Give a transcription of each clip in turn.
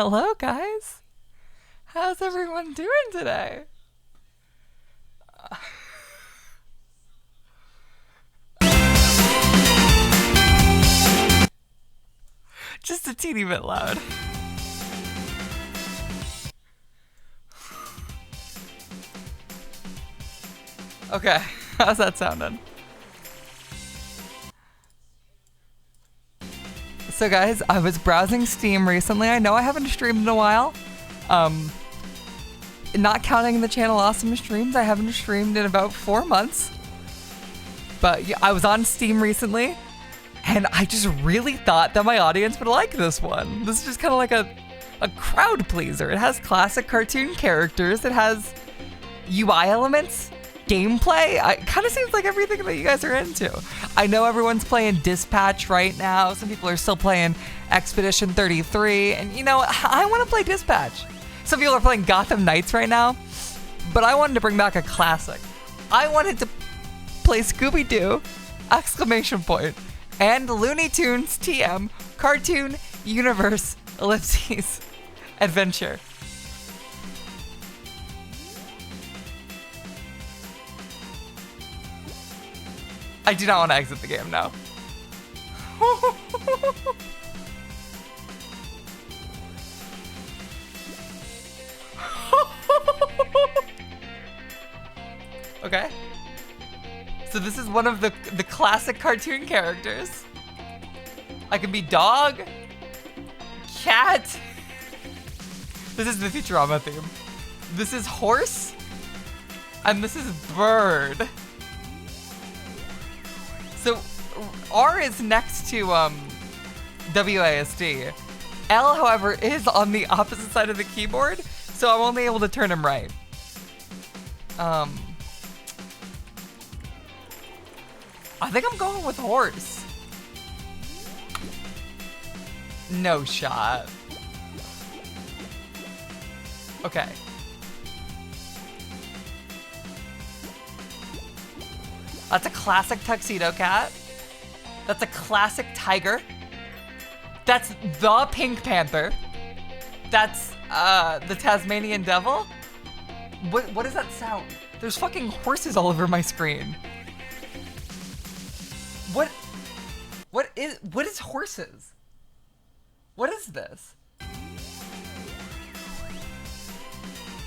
Hello, guys. How's everyone doing today? Just a teeny bit loud. Okay, how's that sounding? So guys, I was browsing Steam recently. I know I haven't streamed in a while. Not counting the channel Awesome Streams, I haven't streamed in about 4 months. But yeah, I was on Steam recently, and I just really thought that my audience would like this one. This is just kind of like a crowd pleaser. It has classic cartoon characters. It has UI elements, gameplay. It kind of seems like everything that you guys are into. I know everyone's playing Dispatch right now. Some people are still playing Expedition 33, and you know, I want to play Dispatch. Some people are playing Gotham Knights right now, but I wanted to bring back a classic. I wanted to play Scooby Doo, exclamation point, and Looney Tunes TM Cartoon Universe ellipses adventure. I do not want to exit the game now. Okay. So this is one of the classic cartoon characters. I can be dog, cat. This is the Futurama theme. This is horse, and this is bird. So R is next to WASD. L, however, is on the opposite side of the keyboard, so I'm only able to turn him right. I think I'm going with horse. No shot. Okay. That's a classic tuxedo cat. That's a classic tiger. That's the Pink Panther. That's the Tasmanian Devil. What does that sound? There's fucking horses all over my screen. What is horses? What is this?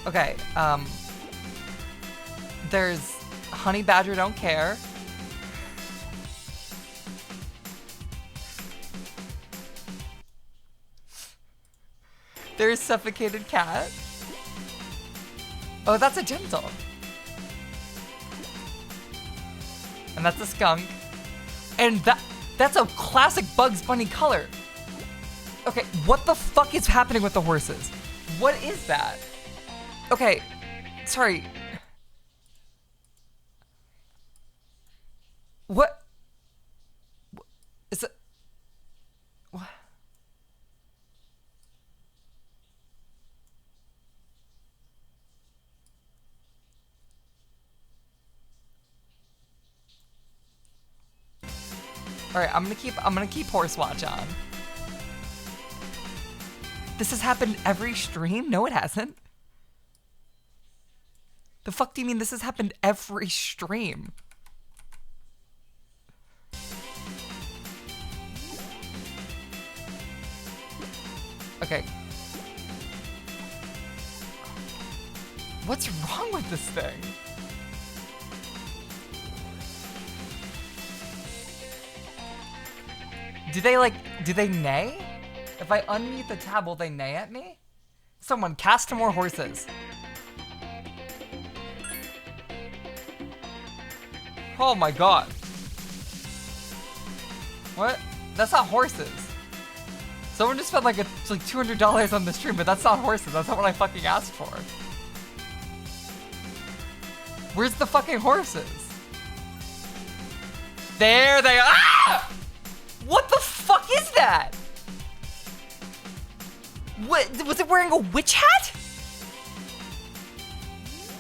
Okay, there's Honey Badger Don't Care. There's Suffocated Cat. Oh, that's a gentle. And that's a skunk. And that's a classic Bugs Bunny color. Okay, what the fuck is happening with the horses? What is that? Okay, sorry. What is it? What? All right, I'm gonna keep horse watch on. This has happened every stream? No, it hasn't. The fuck do you mean this has happened every stream? Okay. What's wrong with this thing? Do they neigh? If I unmute the tab, will they neigh at me? Someone cast more horses. Oh my god. What? That's not horses. Someone just spent like $200 on the stream, but that's not horses. That's not what I fucking asked for. Where's the fucking horses? There they are. Ah! What the fuck is that? What, was it wearing a witch hat?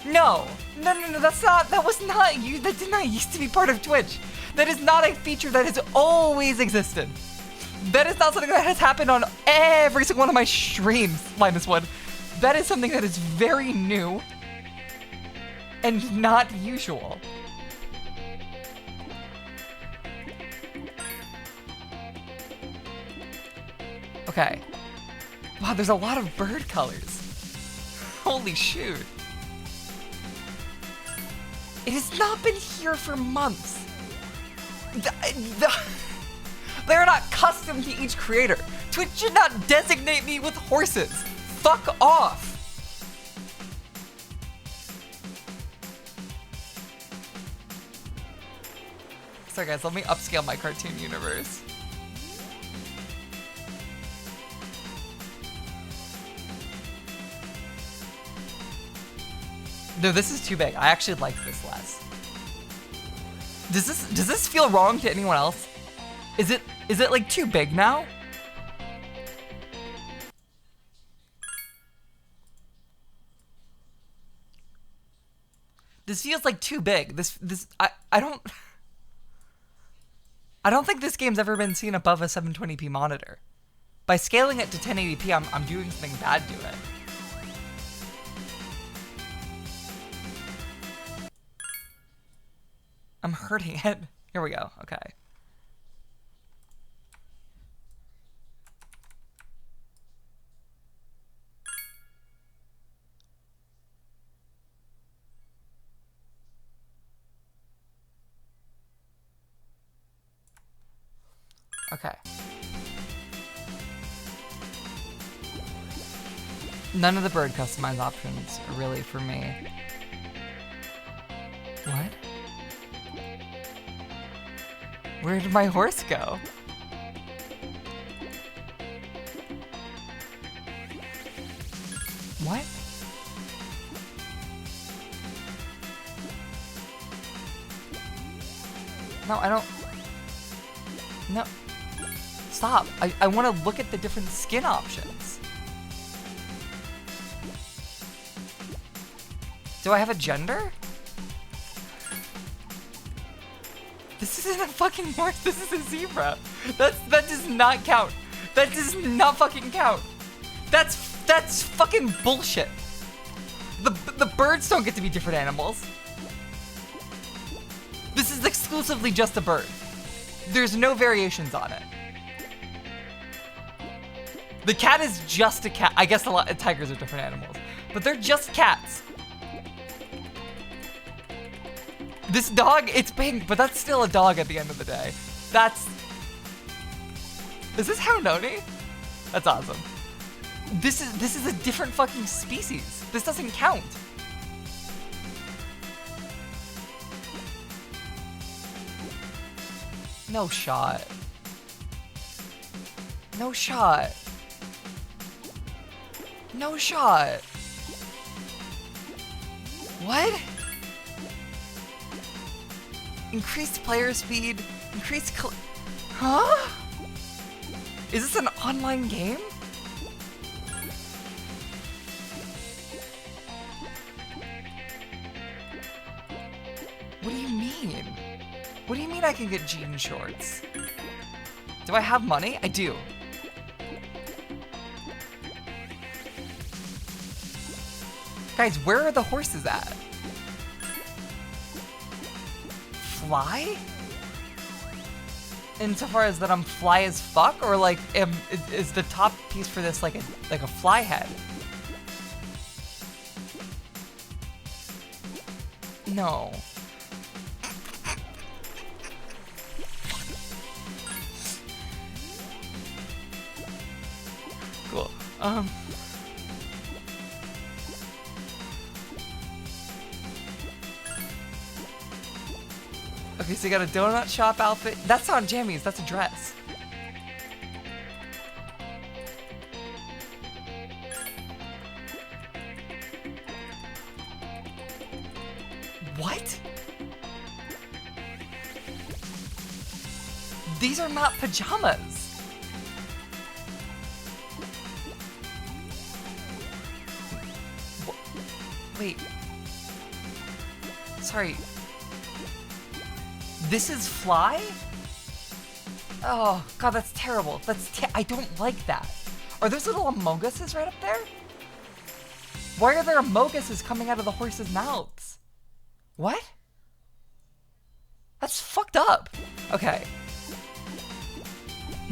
No, that's not, that was not you, that did not used to be part of Twitch. That is not a feature that has always existed. That is not something that has happened on every single one of my streams, -1. That is something that is very new and not usual. Okay. Wow, there's a lot of bird colors. Holy shoot. It has not been here for months. They're not custom to each creator. Twitch should not designate me with horses. Fuck off. Sorry guys, let me upscale my cartoon universe. No, this is too big. I actually like this less. Does this feel wrong to anyone else? Is it like too big now? This feels like too big. I don't think this game's ever been seen above a 720p monitor. By scaling it to 1080p, I'm doing something bad to it. I'm hurting it. Here we go. Okay. Okay. None of the bird customize options are really for me. What? Where did my horse go? What? No, I don't... No. Stop. I want to look at the different skin options. Do I have a gender? This isn't a fucking horse, this is a zebra. That does not count. That does not fucking count. That's fucking bullshit. The birds don't get to be different animals. This is exclusively just a bird. There's no variations on it. The cat is just a cat. I guess a lot of tigers are different animals, but they're just cats. This dog, it's pink, but that's still a dog at the end of the day. Is this Houndoni? That's awesome. This is a different fucking species. This doesn't count. No shot. No shot. No shot. What? Increased player speed, huh? Is this an online game? What do you mean? What do you mean I can get jean shorts? Do I have money? I do. Guys, where are the horses at? Fly? Insofar as that I'm fly as fuck, or like, is the top piece for this like a fly head? No. Cool. Okay, so you got a donut shop outfit. That's not jammies, that's a dress. What? These are not pajamas. Wait. Sorry. This is fly? Oh, God, that's terrible. I don't like that. Are those little Amoguses right up there? Why are there Amoguses coming out of the horses' mouths? What? That's fucked up. Okay.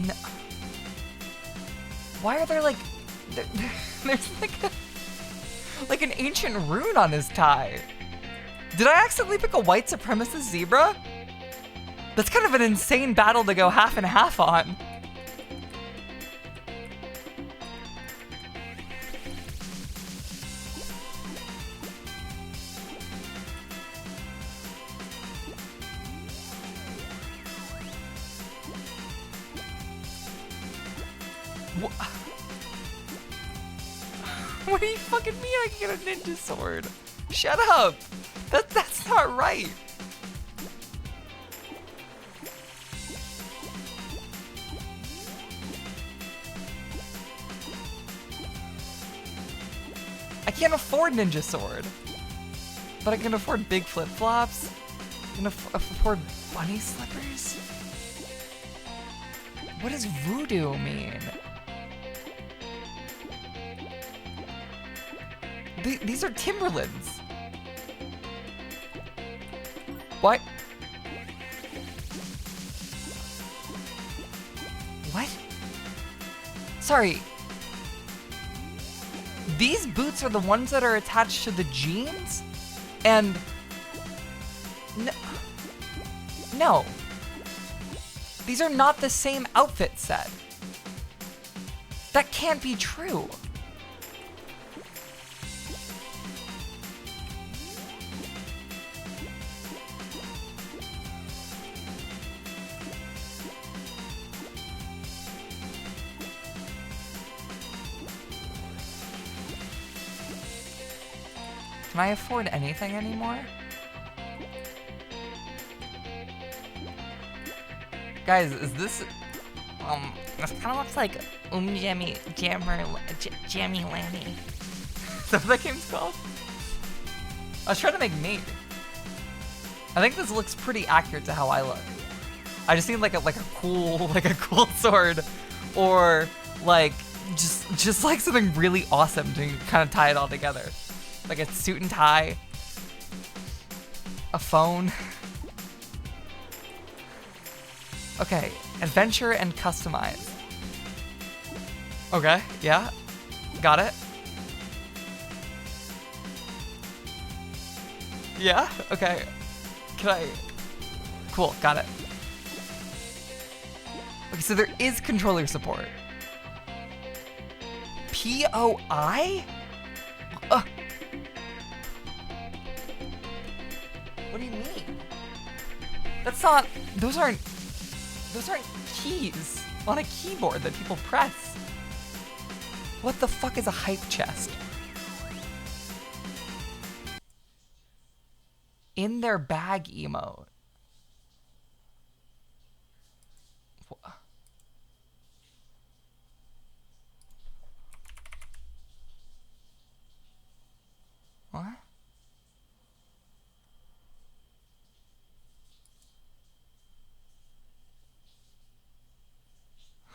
No. Why are there like... There's like an ancient rune on his tie. Did I accidentally pick a white supremacist zebra? That's kind of an insane battle to go half and half on. What do you fucking mean I can get a ninja sword? Shut up! That's not right. I can't afford ninja sword. But I can afford big flip-flops. I can afford bunny slippers. What does voodoo mean? These are Timberlands. What? What? Sorry. These boots are the ones that are attached to the jeans? And... No. These are not the same outfit set. That can't be true. Can I afford anything anymore? Guys, is this... this kind of looks like Jammy Lammy. Is that what that game's called? I was trying to make meat. I think this looks pretty accurate to how I look. I just need like a cool sword, or like just like something really awesome to kind of tie it all together. Like a suit and tie, a phone. Okay, adventure and customize. Okay, yeah, got it. Yeah, okay. Can I? Cool, got it. Okay, so there is controller support. POI? What do you mean? That's not, those aren't keys on a keyboard that people press. What the fuck is a hype chest? In their bag emote. What?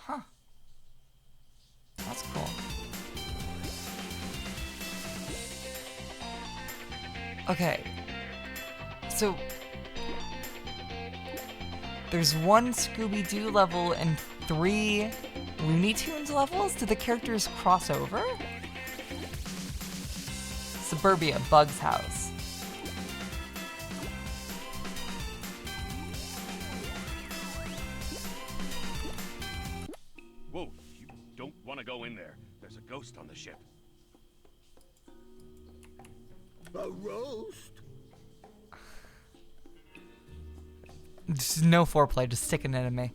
Huh. That's cool. Okay. So there's one Scooby Doo level and 3 Looney Tunes levels. Do the characters cross over? Suburbia, Bug's house. Whoa, you don't want to go in there. There's a ghost on the ship. A roast? Just no foreplay, just sticking it in me.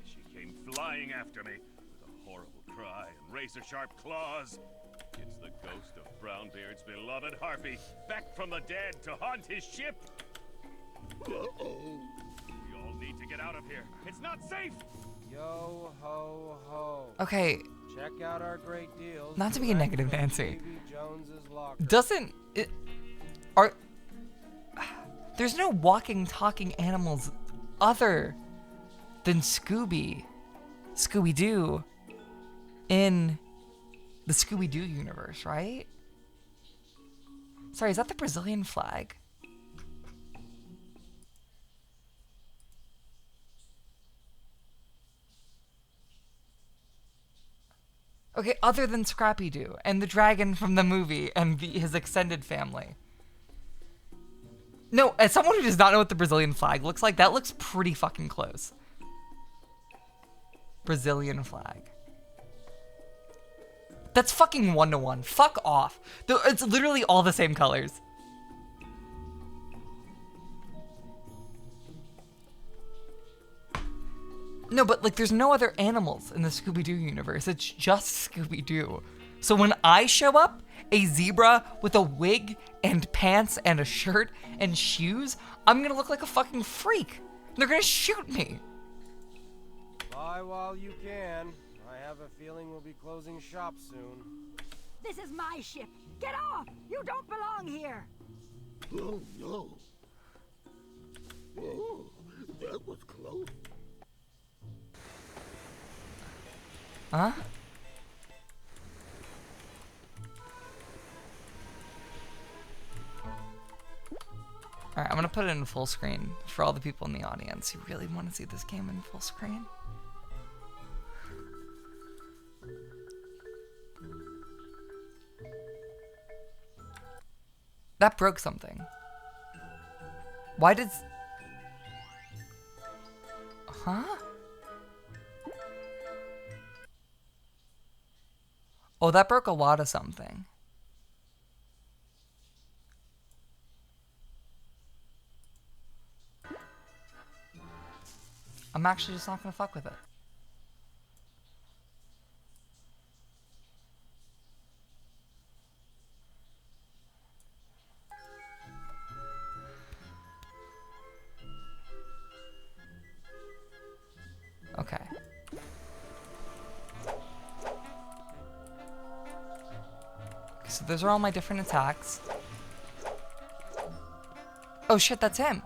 She came flying after me with a horrible cry and razor-sharp claws. It's the ghost of Brownbeard's beloved Harpy, back from the dead to haunt his ship. Uh-oh. We all need to get out of here. It's not safe. Yo ho ho. Okay, Check out our great deals. not to be a direct negative from Nancy. Davy Jones's locker. Doesn't it... Are... There's no walking, talking animals other than Scooby Doo in the Scooby Doo universe, right? Sorry, is that the Brazilian flag? Okay, other than Scrappy Doo and the dragon from the movie and his extended family. No, as someone who does not know what the Brazilian flag looks like, that looks pretty fucking close. Brazilian flag. That's fucking 1-to-1. Fuck off. It's literally all the same colors. No, but like there's no other animals in the Scooby Doo universe. It's just Scooby Doo. So when I show up, a zebra with a wig and pants and a shirt and shoes, I'm gonna look like a fucking freak. They're gonna shoot me. Buy while you can. I have a feeling we'll be closing shop soon. This is my ship. Get off! You don't belong here. Oh, no. Oh, that was close. Huh? Alright, I'm gonna put it in full screen for all the people in the audience who really want to see this game in full screen. That broke something. Why did... Huh? Oh, that broke a lot of something. I'm actually just not gonna fuck with it. Okay. So those are all my different attacks. Oh shit, that's him.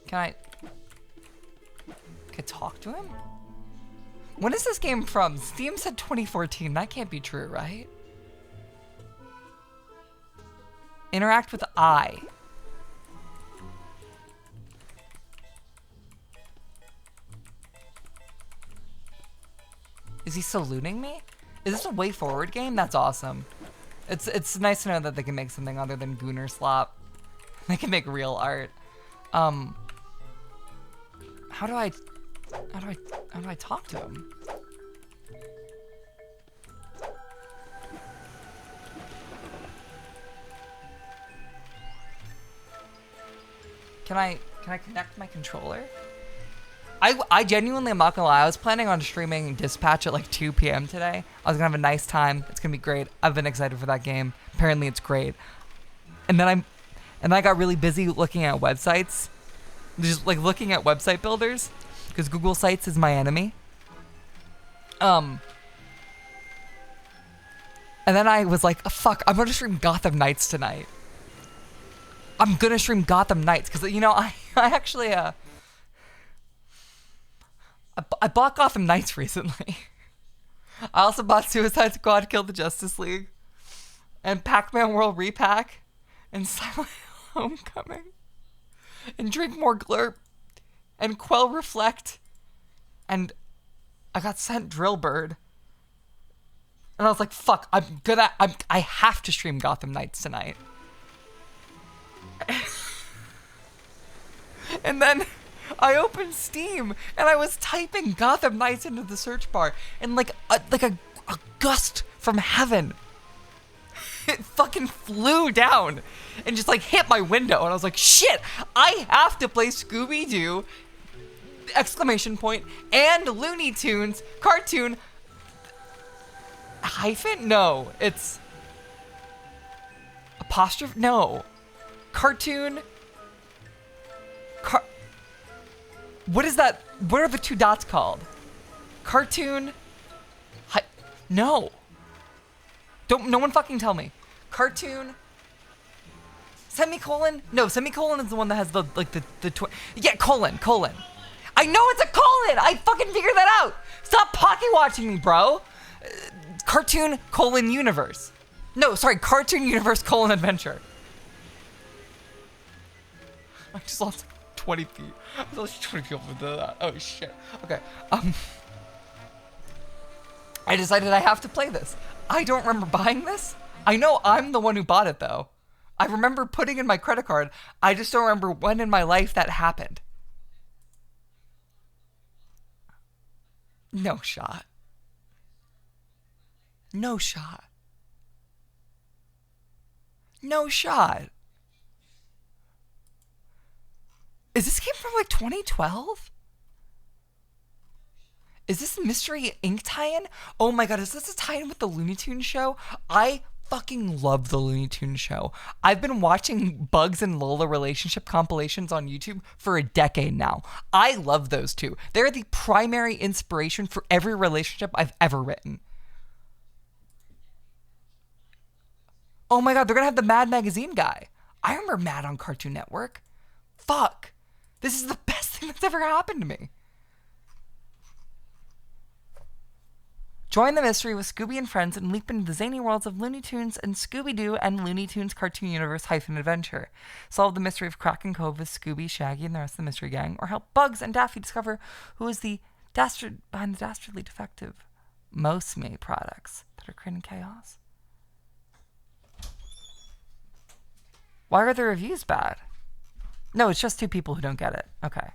Can I talk to him? When is this game from? Steam said 2014. That can't be true, right? Interact with I. Is he salooning me? Is this a way forward game? That's awesome. It's nice to know that they can make something other than Gooner Slop. They can make real art. How do I talk to him? Can I connect my controller? I genuinely am not gonna lie, I was planning on streaming Dispatch at like 2 p.m. today. I was gonna have a nice time. It's gonna be great. I've been excited for that game. Apparently it's great. And then I got really busy looking at websites. Just like looking at website builders. Because Google Sites is my enemy. And then I was like, oh, fuck, I'm gonna stream Gotham Knights tonight. I'm gonna stream Gotham Knights. Because, you know, I actually, I bought Gotham Knights recently. I also bought Suicide Squad Kill the Justice League. And Pac-Man World Repack. And Silent Homecoming. And Drink More Glurp. And Quell Reflect. And I got sent Drillbird. And I was like, fuck, I have to stream Gotham Knights tonight. And then I opened Steam and I was typing Gotham Knights into the search bar, and like a gust from heaven, it fucking flew down and just like hit my window, and I was like, shit, I have to play Scooby Doo! Exclamation point, and Looney Tunes Cartoon hyphen? No, it's apostrophe? No. Cartoon. What is that? What are the two dots called? Cartoon. No. No one fucking tell me. Cartoon. Semicolon? No, semicolon is the one that has the yeah, colon. I know it's a colon! I fucking figured that out! Stop pocket watching me, bro! Cartoon colon universe. No, sorry, Cartoon Universe colon adventure. I just lost 20 feet. I lost 20 feet with that. Oh shit. Okay. I decided I have to play this. I don't remember buying this. I know I'm the one who bought it though. I remember putting in my credit card. I just don't remember when in my life that happened. No shot. No shot. No shot. Is this game from like 2012? Is this Mystery Inc. tie-in? Oh my god, is this a tie-in with the Looney Tunes show? I fucking love the Looney Tunes show. I've been watching Bugs and Lola relationship compilations on YouTube for a decade now. I love those two. They're the primary inspiration for every relationship I've ever written. Oh my god, they're gonna have the Mad magazine guy. I remember Mad on Cartoon Network. Fuck. This is the best thing that's ever happened to me. Join the mystery with Scooby and friends and leap into the zany worlds of Looney Tunes and Scooby Doo and Looney Tunes Cartoon Universe -adventure. Solve the mystery of Kraken Cove with Scooby, Shaggy, and the rest of the mystery gang, or help Bugs and Daffy discover who is the dastard behind the dastardly defective Mosme products that are creating chaos. Why are the reviews bad? No, it's just two people who don't get it. Okay.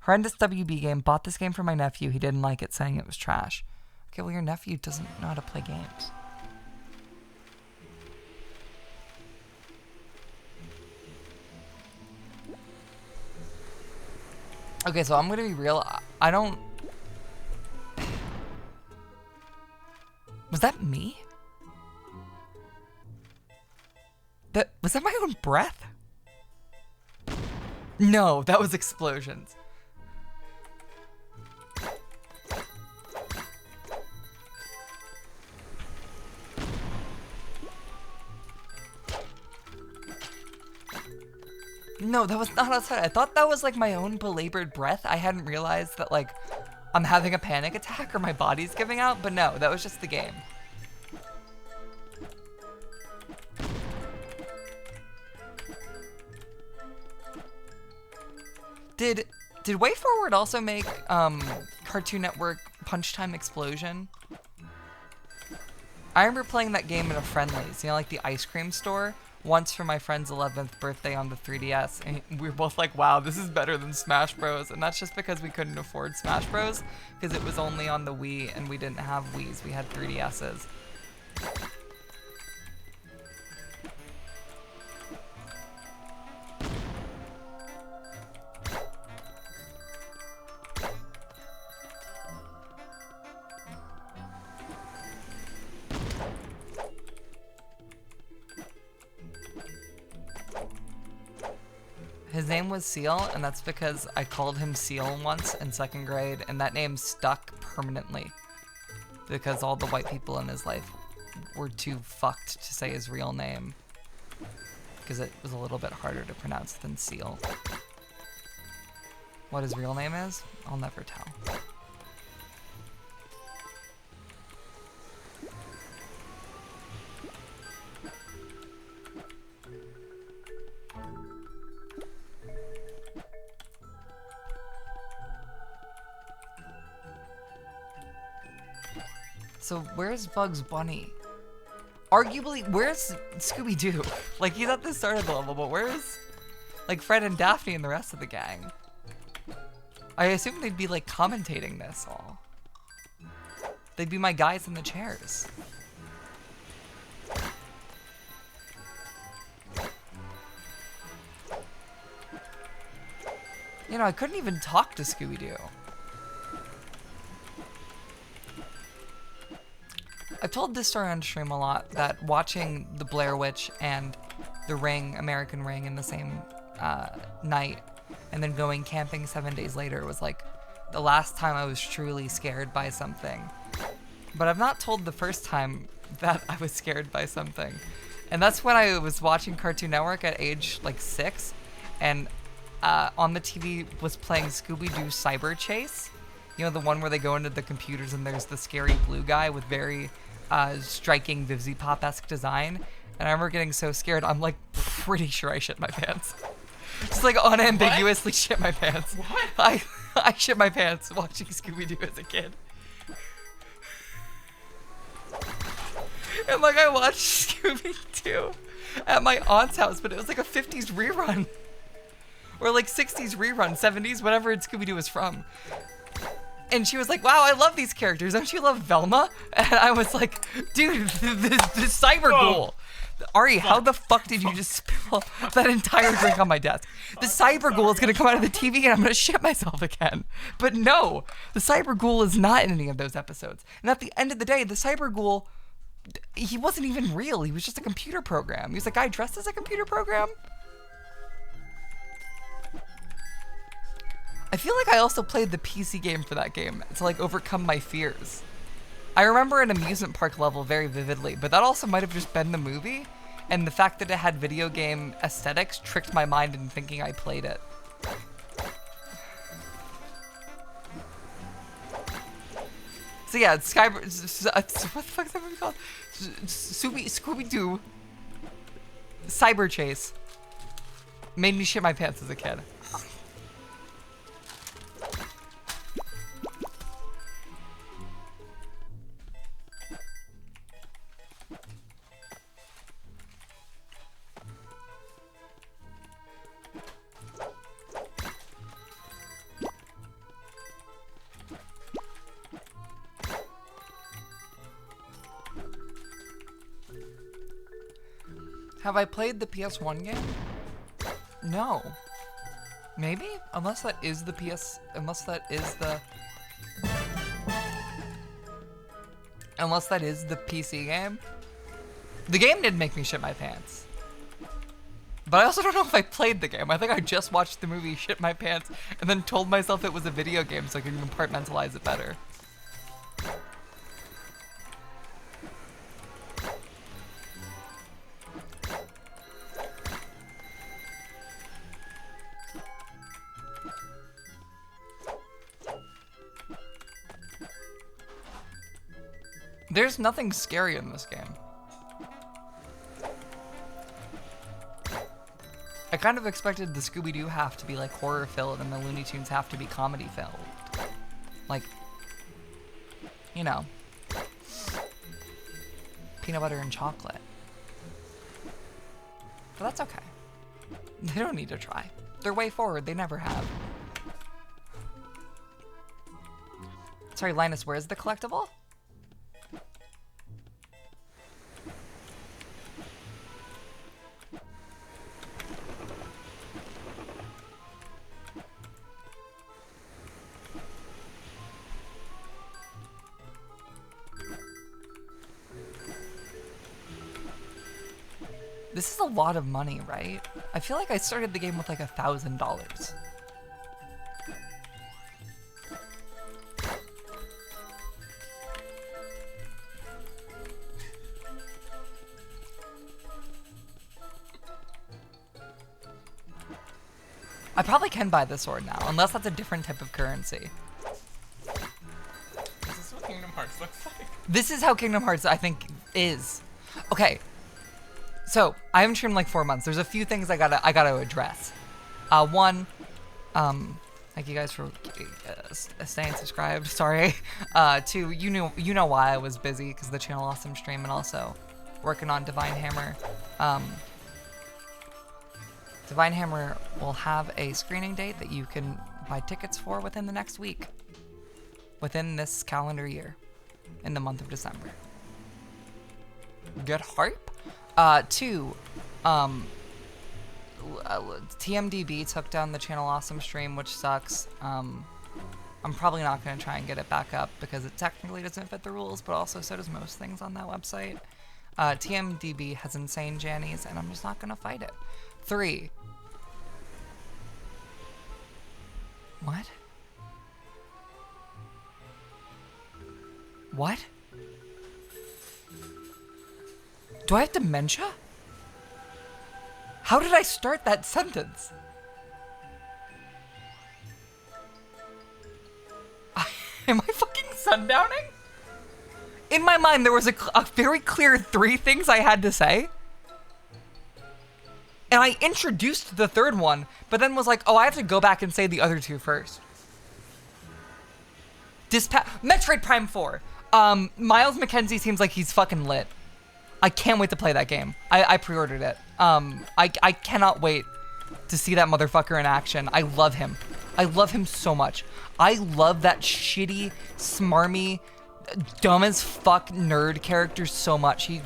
Horrendous WB game. Bought this game for my nephew. He didn't like it, saying it was trash. Okay, well, your nephew doesn't know how to play games. Okay, so I'm gonna be real. I don't... Was that me? Was that my own breath? No, that was explosions. No, that was not outside. I thought that was like my own belabored breath. I hadn't realized that like I'm having a panic attack or my body's giving out, but no, that was just the game. Did WayForward also make Cartoon Network Punch Time Explosion? I remember playing that game at a Friendly's, you know, like the ice cream store, once for my friend's 11th birthday on the 3DS, and we were both like, wow, this is better than Smash Bros. And that's just because we couldn't afford Smash Bros. Because it was only on the Wii and we didn't have Wiis, we had 3DSs. His name was Seal, and that's because I called him Seal once in 2nd grade, and that name stuck permanently. Because all the white people in his life were too fucked to say his real name. Because it was a little bit harder to pronounce than Seal. What his real name is, I'll never tell. So where's Bugs Bunny? Arguably, where's Scooby Doo? Like, he's at the start of the level, but where's, like, Fred and Daphne and the rest of the gang? I assume they'd be, like, commentating this all. They'd be my guys in the chairs. You know, I couldn't even talk to Scooby Doo. I've told this story on stream a lot, that watching The Blair Witch and The Ring, American Ring, in the same night, and then going camping 7 days later was like the last time I was truly scared by something. But I've not told the first time that I was scared by something. And that's when I was watching Cartoon Network at age like 6, and on the TV was playing Scooby Doo Cyber Chase. You know, the one where they go into the computers and there's the scary blue guy with very striking Vivzy Pop-esque design. And I remember getting so scared, I'm like pretty sure I shit my pants. Just like unambiguously shit my pants. What? I shit my pants watching Scooby Doo as a kid. And like I watched Scooby Doo at my aunt's house, but it was like a 50s rerun. Or like 60s rerun, 70s, whatever Scooby Doo was from. And she was like, wow, I love these characters. Don't you love Velma? And I was like, dude, the cyber ghoul. Ari, how the fuck did you just spill that entire drink on my desk? The cyber ghoul is gonna come out of the TV and I'm gonna shit myself again. But no, the cyber ghoul is not in any of those episodes. And at the end of the day, the cyber ghoul, he wasn't even real. He was just a computer program. He was a guy dressed as a computer program. I feel like I also played the PC game for that game to like overcome my fears. I remember an amusement park level very vividly, but that also might have just been the movie, and the fact that it had video game aesthetics tricked my mind into thinking I played it. So yeah, what the fuck is that movie called? Scooby Doo Cyber Chase made me shit my pants as a kid. Have I played the PS1 game? No. Maybe? Unless that is the unless that is the PC game. The game did make me shit my pants. But I also don't know if I played the game. I think I just watched the movie, shit my pants, and then told myself it was a video game so I could compartmentalize it better. There's nothing scary in this game. I kind of expected the Scooby Doo half to be like horror filled and the Looney Tunes half to be comedy filled. Like, you know, peanut butter and chocolate. But that's okay. They don't need to try. They're way forward, they never have. Sorry, Linus, where's the collectible? This is a lot of money, right? I feel like I started the game with like $1,000. I probably can buy the sword now, unless that's a different type of currency. Is this what Kingdom Hearts looks like? This is how Kingdom Hearts, I think, is. Okay. So, I haven't streamed in like 4 months. There's a few things I gotta address. One, thank you guys for staying subscribed. Sorry. Two, you know why I was busy, because the channel lost some stream, and also working on Divine Hammer. Divine Hammer will have a screening date that you can buy tickets for within the next week. Within this calendar year. In the month of December. Get hype? Two, TMDB took down the Channel Awesome stream, which sucks. I'm probably not going to try and get it back up because it technically doesn't fit the rules, but also so does most things on that website. TMDB has insane Jannies, and I'm just not going to fight it. 3. What? What? Do I have dementia? How did I start that sentence? Am I fucking sundowning? In my mind, there was a very clear 3 things I had to say. And I introduced the third one, but then was like, oh, I have to go back and say the other 2 first. Metroid Prime 4. Miles McKenzie seems like he's fucking lit. I can't wait to play that game. I pre-ordered it. I cannot wait to see that motherfucker in action. I love him. I love him so much. I love that shitty, smarmy, dumb as fuck nerd character so much. He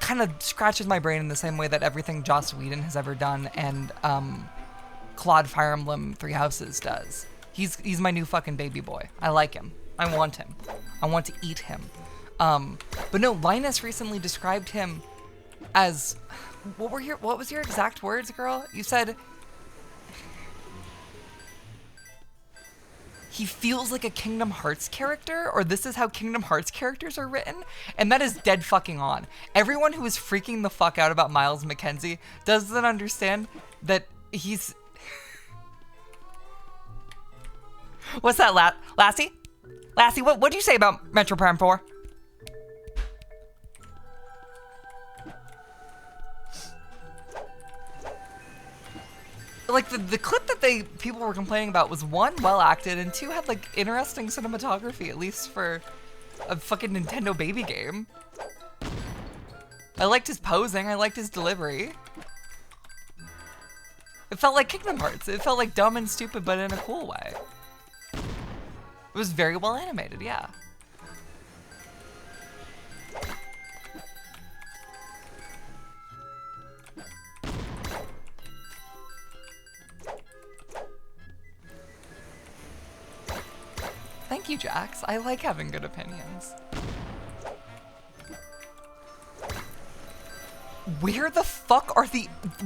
kind of scratches my brain in the same way that everything Joss Whedon has ever done and Claude Fire Emblem Three Houses does. He's my new fucking baby boy. I like him. I want him. I want to eat him. But no, Linus recently described him as what was your exact words, girl? You said he feels like a Kingdom Hearts character, or this is how Kingdom Hearts characters are written, and that is dead fucking on. Everyone who is freaking the fuck out about Miles McKenzie doesn't understand that he's... What's that, Lassie? Lassie, what do you say about Metro Prime 4? Like, the clip that people were complaining about was 1, well acted, and 2, had like interesting cinematography, at least for a fucking Nintendo baby game. I liked his posing, I liked his delivery. It felt like Kingdom Hearts. It felt like dumb and stupid, but in a cool way. It was very well animated, yeah. Thank you, Jax. I like having good opinions. Where the fuck are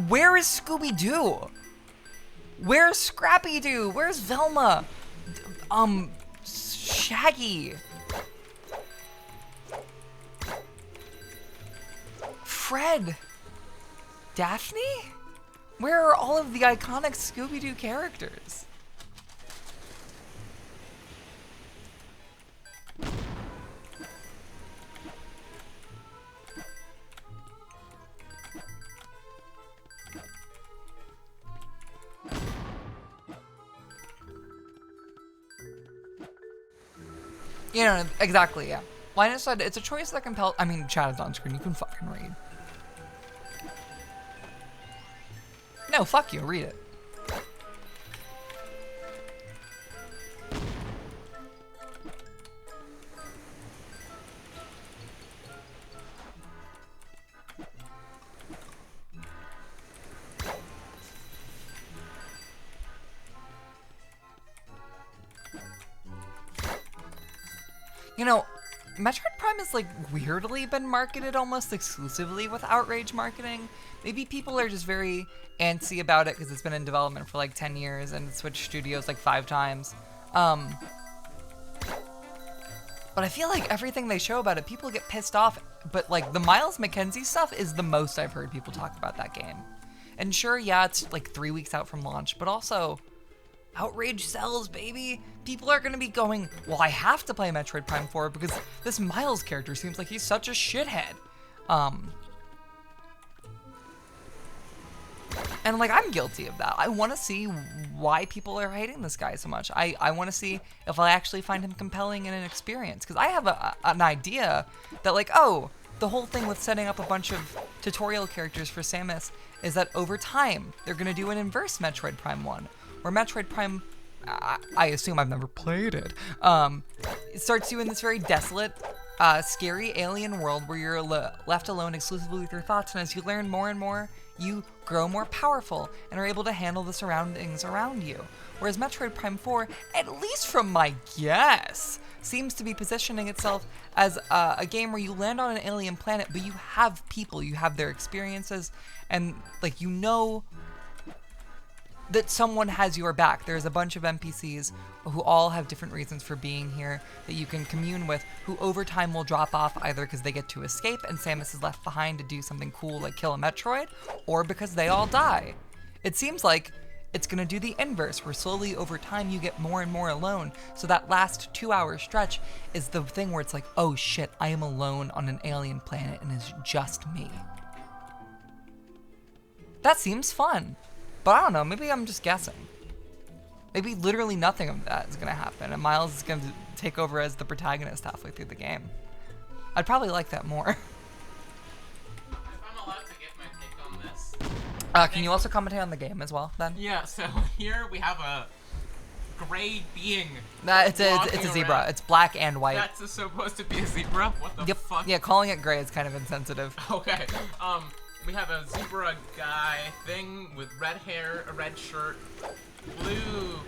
where is Scooby Doo? Where's Scrappy Doo? Where's Velma? Shaggy. Fred. Daphne? Where are all of the iconic Scooby Doo characters? You know, exactly, yeah. Linus said, it's a choice that compels... I mean, chat is on screen, you can fucking read. No, fuck you, read it. You know, Metroid Prime has like weirdly been marketed almost exclusively with outrage marketing. Maybe people are just very antsy about it because it's been in development for like 10 years and switched studios like 5 times. But I feel like everything they show about it, people get pissed off. But like the Miles McKenzie stuff is the most I've heard people talk about that game. And sure, yeah, it's like 3 weeks out from launch, but also outrage sells, baby. People are gonna be going, well, I have to play Metroid Prime 4 because this Miles character seems like he's such a shithead. And like, I'm guilty of that. I want to see why people are hating this guy so much. I want to see if I actually find him compelling in an experience. Because I have an idea that like, oh, the whole thing with setting up a bunch of tutorial characters for Samus is that over time, they're going to do an inverse Metroid Prime 1. Where Metroid Prime, I assume I've never played it, it starts you in this very desolate, scary alien world where you're left alone exclusively with your thoughts, and as you learn more and more, you grow more powerful and are able to handle the surroundings around you. Whereas Metroid Prime 4, at least from my guess, seems to be positioning itself as a game where you land on an alien planet, but you have people, you have their experiences, and like, you know that someone has your back. There's a bunch of NPCs who all have different reasons for being here that you can commune with, who over time will drop off either because they get to escape and Samus is left behind to do something cool like kill a Metroid, or because they all die. It seems like it's going to do the inverse, where slowly over time you get more and more alone. So that last 2-hour stretch is the thing where it's like, oh shit, I am alone on an alien planet and it's just me. That seems fun. But I don't know, maybe I'm just guessing. Maybe literally nothing of that is going to happen, and Miles is going to take over as the protagonist halfway through the game. I'd probably like that more. If I'm allowed to give my take on this. Can you also commentate on the game as well, then? Yeah, so here we have a gray being. It's a walking zebra. around. It's black and white. That's supposed to be a zebra? What the fuck? Yeah, calling it gray is kind of insensitive. Okay, we have a zebra guy thing with red hair, a red shirt, blue,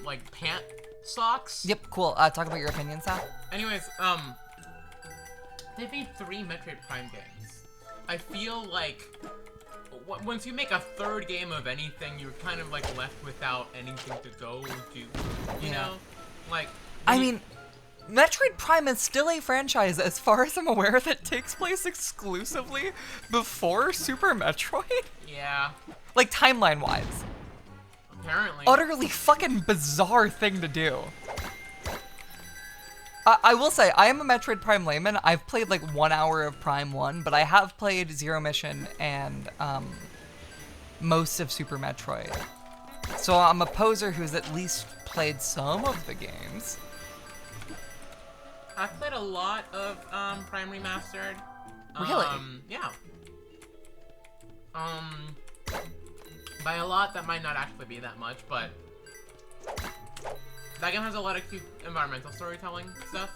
like pant socks. Yep, cool. Talk about your opinions now. Anyways, they've made 3 Metroid Prime games. I feel like once you make a 3rd game of anything, you're kind of like left without anything to go do. You know, like. I mean, Metroid Prime is still a franchise, as far as I'm aware, that takes place exclusively before Super Metroid. Yeah. Like timeline-wise. Apparently. Utterly fucking bizarre thing to do. I will say, I am a Metroid Prime layman. I've played like 1 hour of Prime 1, but I have played Zero Mission and most of Super Metroid. So I'm a poser who's at least played some of the games. I've played a lot of Prime Remastered. Really? Yeah. By a lot, that might not actually be that much, but that game has a lot of cute environmental storytelling stuff.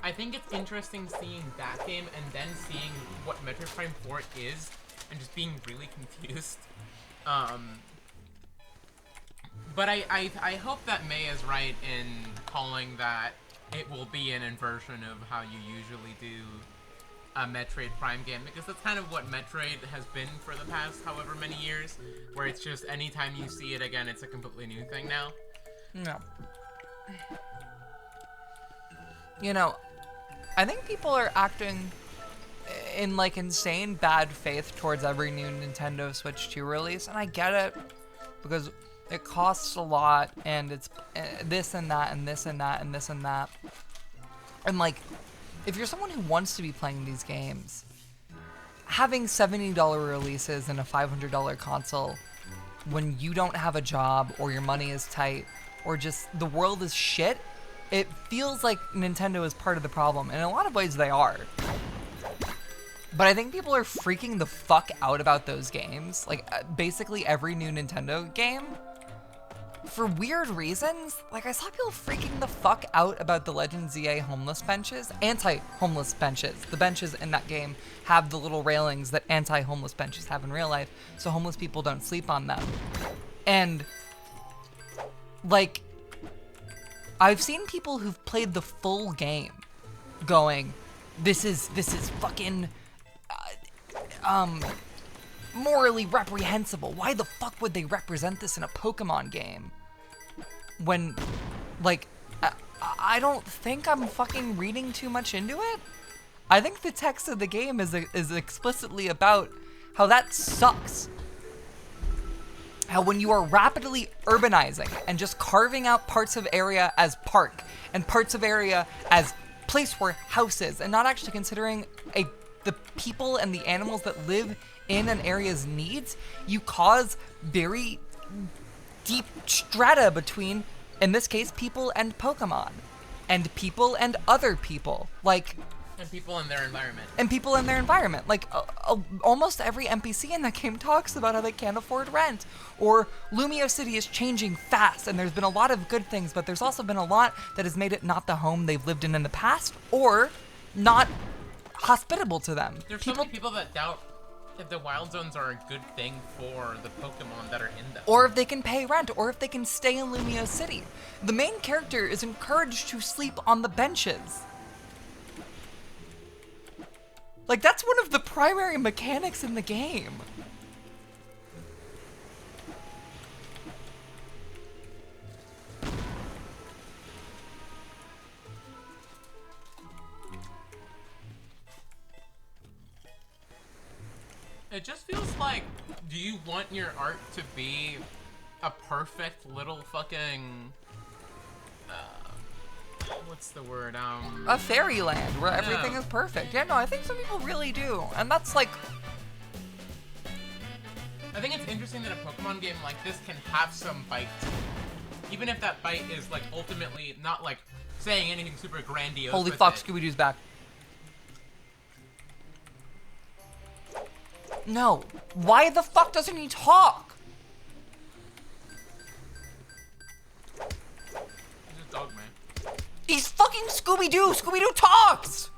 I think it's interesting seeing that game and then seeing what Metroid Prime 4 is and just being really confused. But I hope that May is right in calling that it will be an inversion of how you usually do a Metroid Prime game, because that's kind of what Metroid has been for the past however many years, where it's just anytime you see it again, it's a completely new thing now. No. You know, I think people are acting in like insane bad faith towards every new Nintendo Switch 2 release, and I get it, because it costs a lot, and it's this and that, and this and that, and this and that. And like, if you're someone who wants to be playing these games, having $70 releases and a $500 console when you don't have a job, or your money is tight, or just the world is shit, it feels like Nintendo is part of the problem. And in a lot of ways they are. But I think people are freaking the fuck out about those games. Like, basically every new Nintendo game. For weird reasons. Like, I saw people freaking the fuck out about the Legend ZA homeless benches. Anti-homeless benches. The benches in that game have the little railings that anti-homeless benches have in real life, so homeless people don't sleep on them. And, like, I've seen people who've played the full game going, this is fucking morally reprehensible. Why the fuck would they represent this in a Pokemon game? When, like, I don't think I'm fucking reading too much into it. I think the text of the game is explicitly about how that sucks. How when you are rapidly urbanizing and just carving out parts of area as park and parts of area as place for houses and not actually considering the people and the animals that live in an area's needs, you cause very deep strata between, in this case, people and Pokemon, and people and other people, like, and people in their environment. And people in their environment. Like, almost every NPC in that game talks about how they can't afford rent. Or Lumio City is changing fast, and there's been a lot of good things, but there's also been a lot that has made it not the home they've lived in the past, or not hospitable to them. There's so many people that doubt if the wild zones are a good thing for the Pokemon that are in them. Or if they can pay rent, or if they can stay in Lumio City. The main character is encouraged to sleep on the benches. Like, that's one of the primary mechanics in the game. it just feels like, do you want your art to be a perfect little fucking, what's the word, A fairyland where everything is perfect. Yeah, no, I think some people really do. And that's like... I think it's interesting that a Pokemon game like this can have some bite to it. Even if that bite is, like, ultimately not, like, saying anything super grandiose. Holy with fuck, it. Scooby Doo's back. No. Why the fuck doesn't he talk? He's a dog, man. He's fucking Scooby Doo. Scooby Doo talks.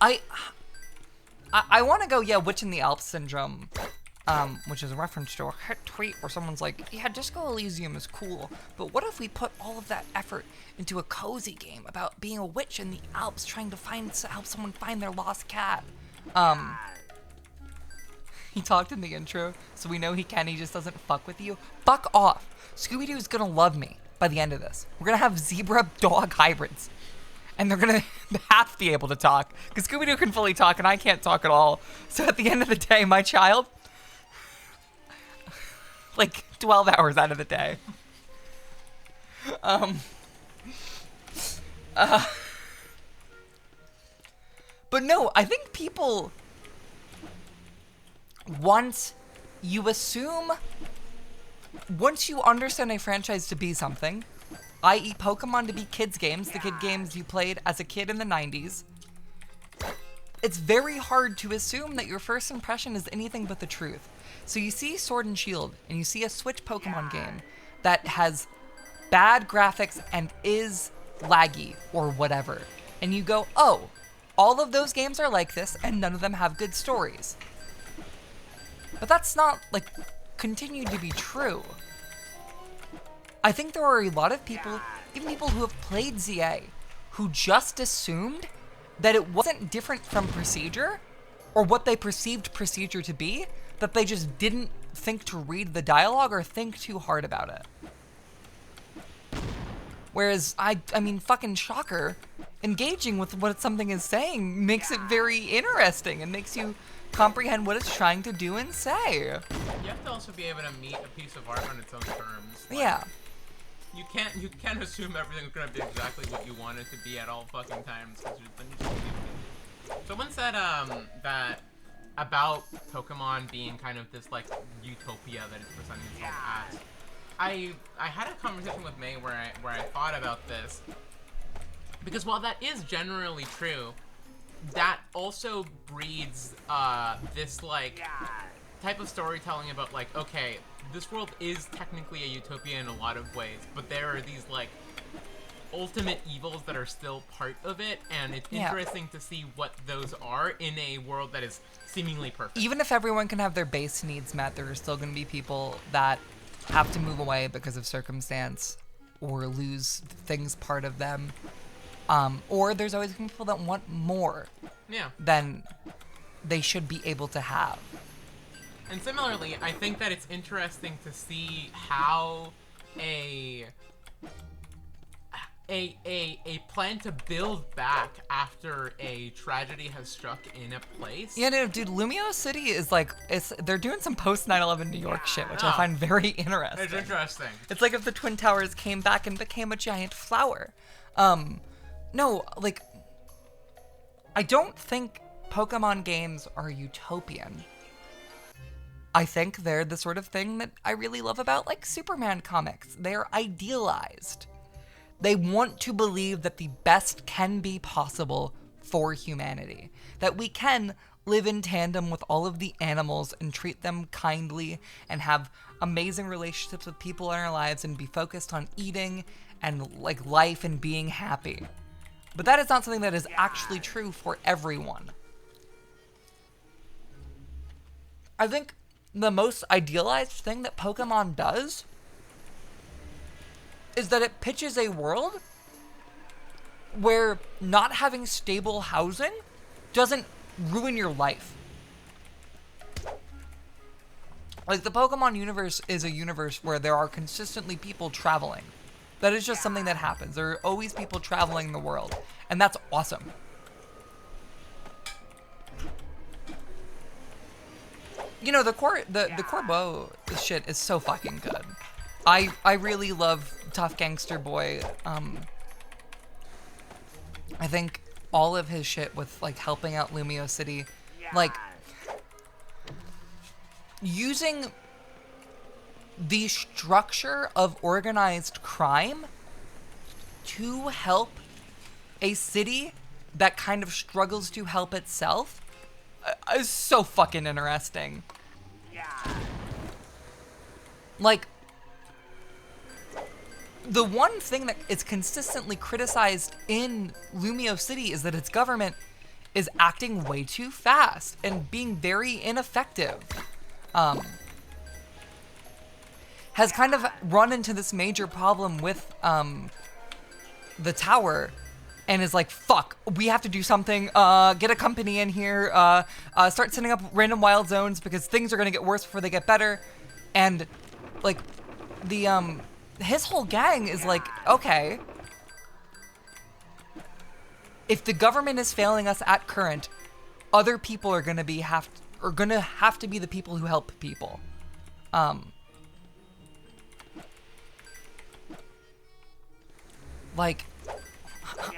I want to go, yeah, Witch in the Alps syndrome, which is a reference to a hit tweet where someone's like, yeah, Disco Elysium is cool, but what if we put all of that effort into a cozy game about being a witch in the Alps trying to help someone find their lost cat? He talked in the intro, so we know he can, he just doesn't fuck with you. Fuck off. Scooby-Doo's gonna love me by the end of this. We're gonna have zebra-dog hybrids. And they're gonna have to be able to talk, because Scooby-Doo can fully talk and I can't talk at all. So at the end of the day, my child, like 12 hours out of the day. But no, I think people, once you understand a franchise to be something, i.e. Pokemon to be kids games, the kid games you played as a kid in the 90s, it's very hard to assume that your first impression is anything but the truth. So you see Sword and Shield, and you see a Switch Pokemon game that has bad graphics and is laggy or whatever, and you go, oh, all of those games are like this, and none of them have good stories. But that's not, like, continued to be true. I think there are a lot of people, even people who have played ZA, who just assumed that it wasn't different from Procedure, or what they perceived Procedure to be, that they just didn't think to read the dialogue or think too hard about it. Whereas, I mean, fucking shocker, engaging with what something is saying makes it very interesting and makes you comprehend what it's trying to do and say. You have to also be able to meet a piece of art on its own terms. Like, Yeah. You can't assume everything's gonna be exactly what you want it to be at all fucking times. Cause then you just someone said that about Pokemon being kind of this like utopia that it's presenting itself as. I had a conversation with May where I thought about this, because while that is generally true, that also breeds this like type of storytelling about like, okay, this world is technically a utopia in a lot of ways, but there are these like ultimate evils that are still part of it, and it's interesting to see what those are in a world that is seemingly perfect. Even if everyone can have their base needs met, there are still going to be people that have to move away because of circumstance or lose things part of them. Or there's always people that want more than they should be able to have. And similarly, I think that it's interesting to see how a plan to build back after a tragedy has struck in a place. Yeah, no, dude, Lumio City is like, they're doing some post 9/11 New York shit, which I find very interesting. It's interesting. It's like if the Twin Towers came back and became a giant flower. No, like, I don't think Pokemon games are utopian. I think they're the sort of thing that I really love about, like, Superman comics. They're idealized. They want to believe that the best can be possible for humanity. That we can live in tandem with all of the animals and treat them kindly and have amazing relationships with people in our lives and be focused on eating and, like, life and being happy. But that is not something that is actually true for everyone. I think the most idealized thing that Pokemon does is that it pitches a world where not having stable housing doesn't ruin your life. Like, the Pokemon universe is a universe where there are consistently people traveling That is just something that happens. There are always people traveling the world, and that's awesome. You know, the Corbeau shit is so fucking good. I really love Tough Gangster Boy. I think all of his shit with like helping out Lumio City, like using the structure of organized crime to help a city that kind of struggles to help itself is so fucking interesting. Like, the one thing that is consistently criticized in Lumio City is that its government is acting way too fast and being very ineffective. Has kind of run into this major problem with the tower, and is like, fuck, we have to do something, get a company in here, start setting up random wild zones because things are gonna get worse before they get better. And like his whole gang is like, okay, if the government is failing us at current, other people are gonna have to be the people who help people. Like,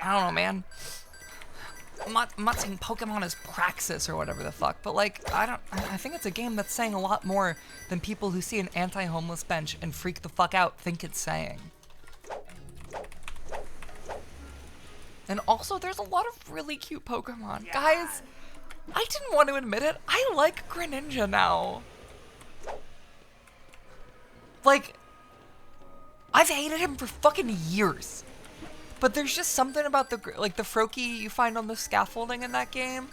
I don't know, man. I'm not saying Pokemon is Praxis or whatever the fuck, but like, I think it's a game that's saying a lot more than people who see an anti-homeless bench and freak the fuck out think it's saying. And also, there's a lot of really cute Pokemon. Guys, I didn't want to admit it, I like Greninja now. Like, I've hated him for fucking years. But there's just something about the Froakie you find on the scaffolding in that game.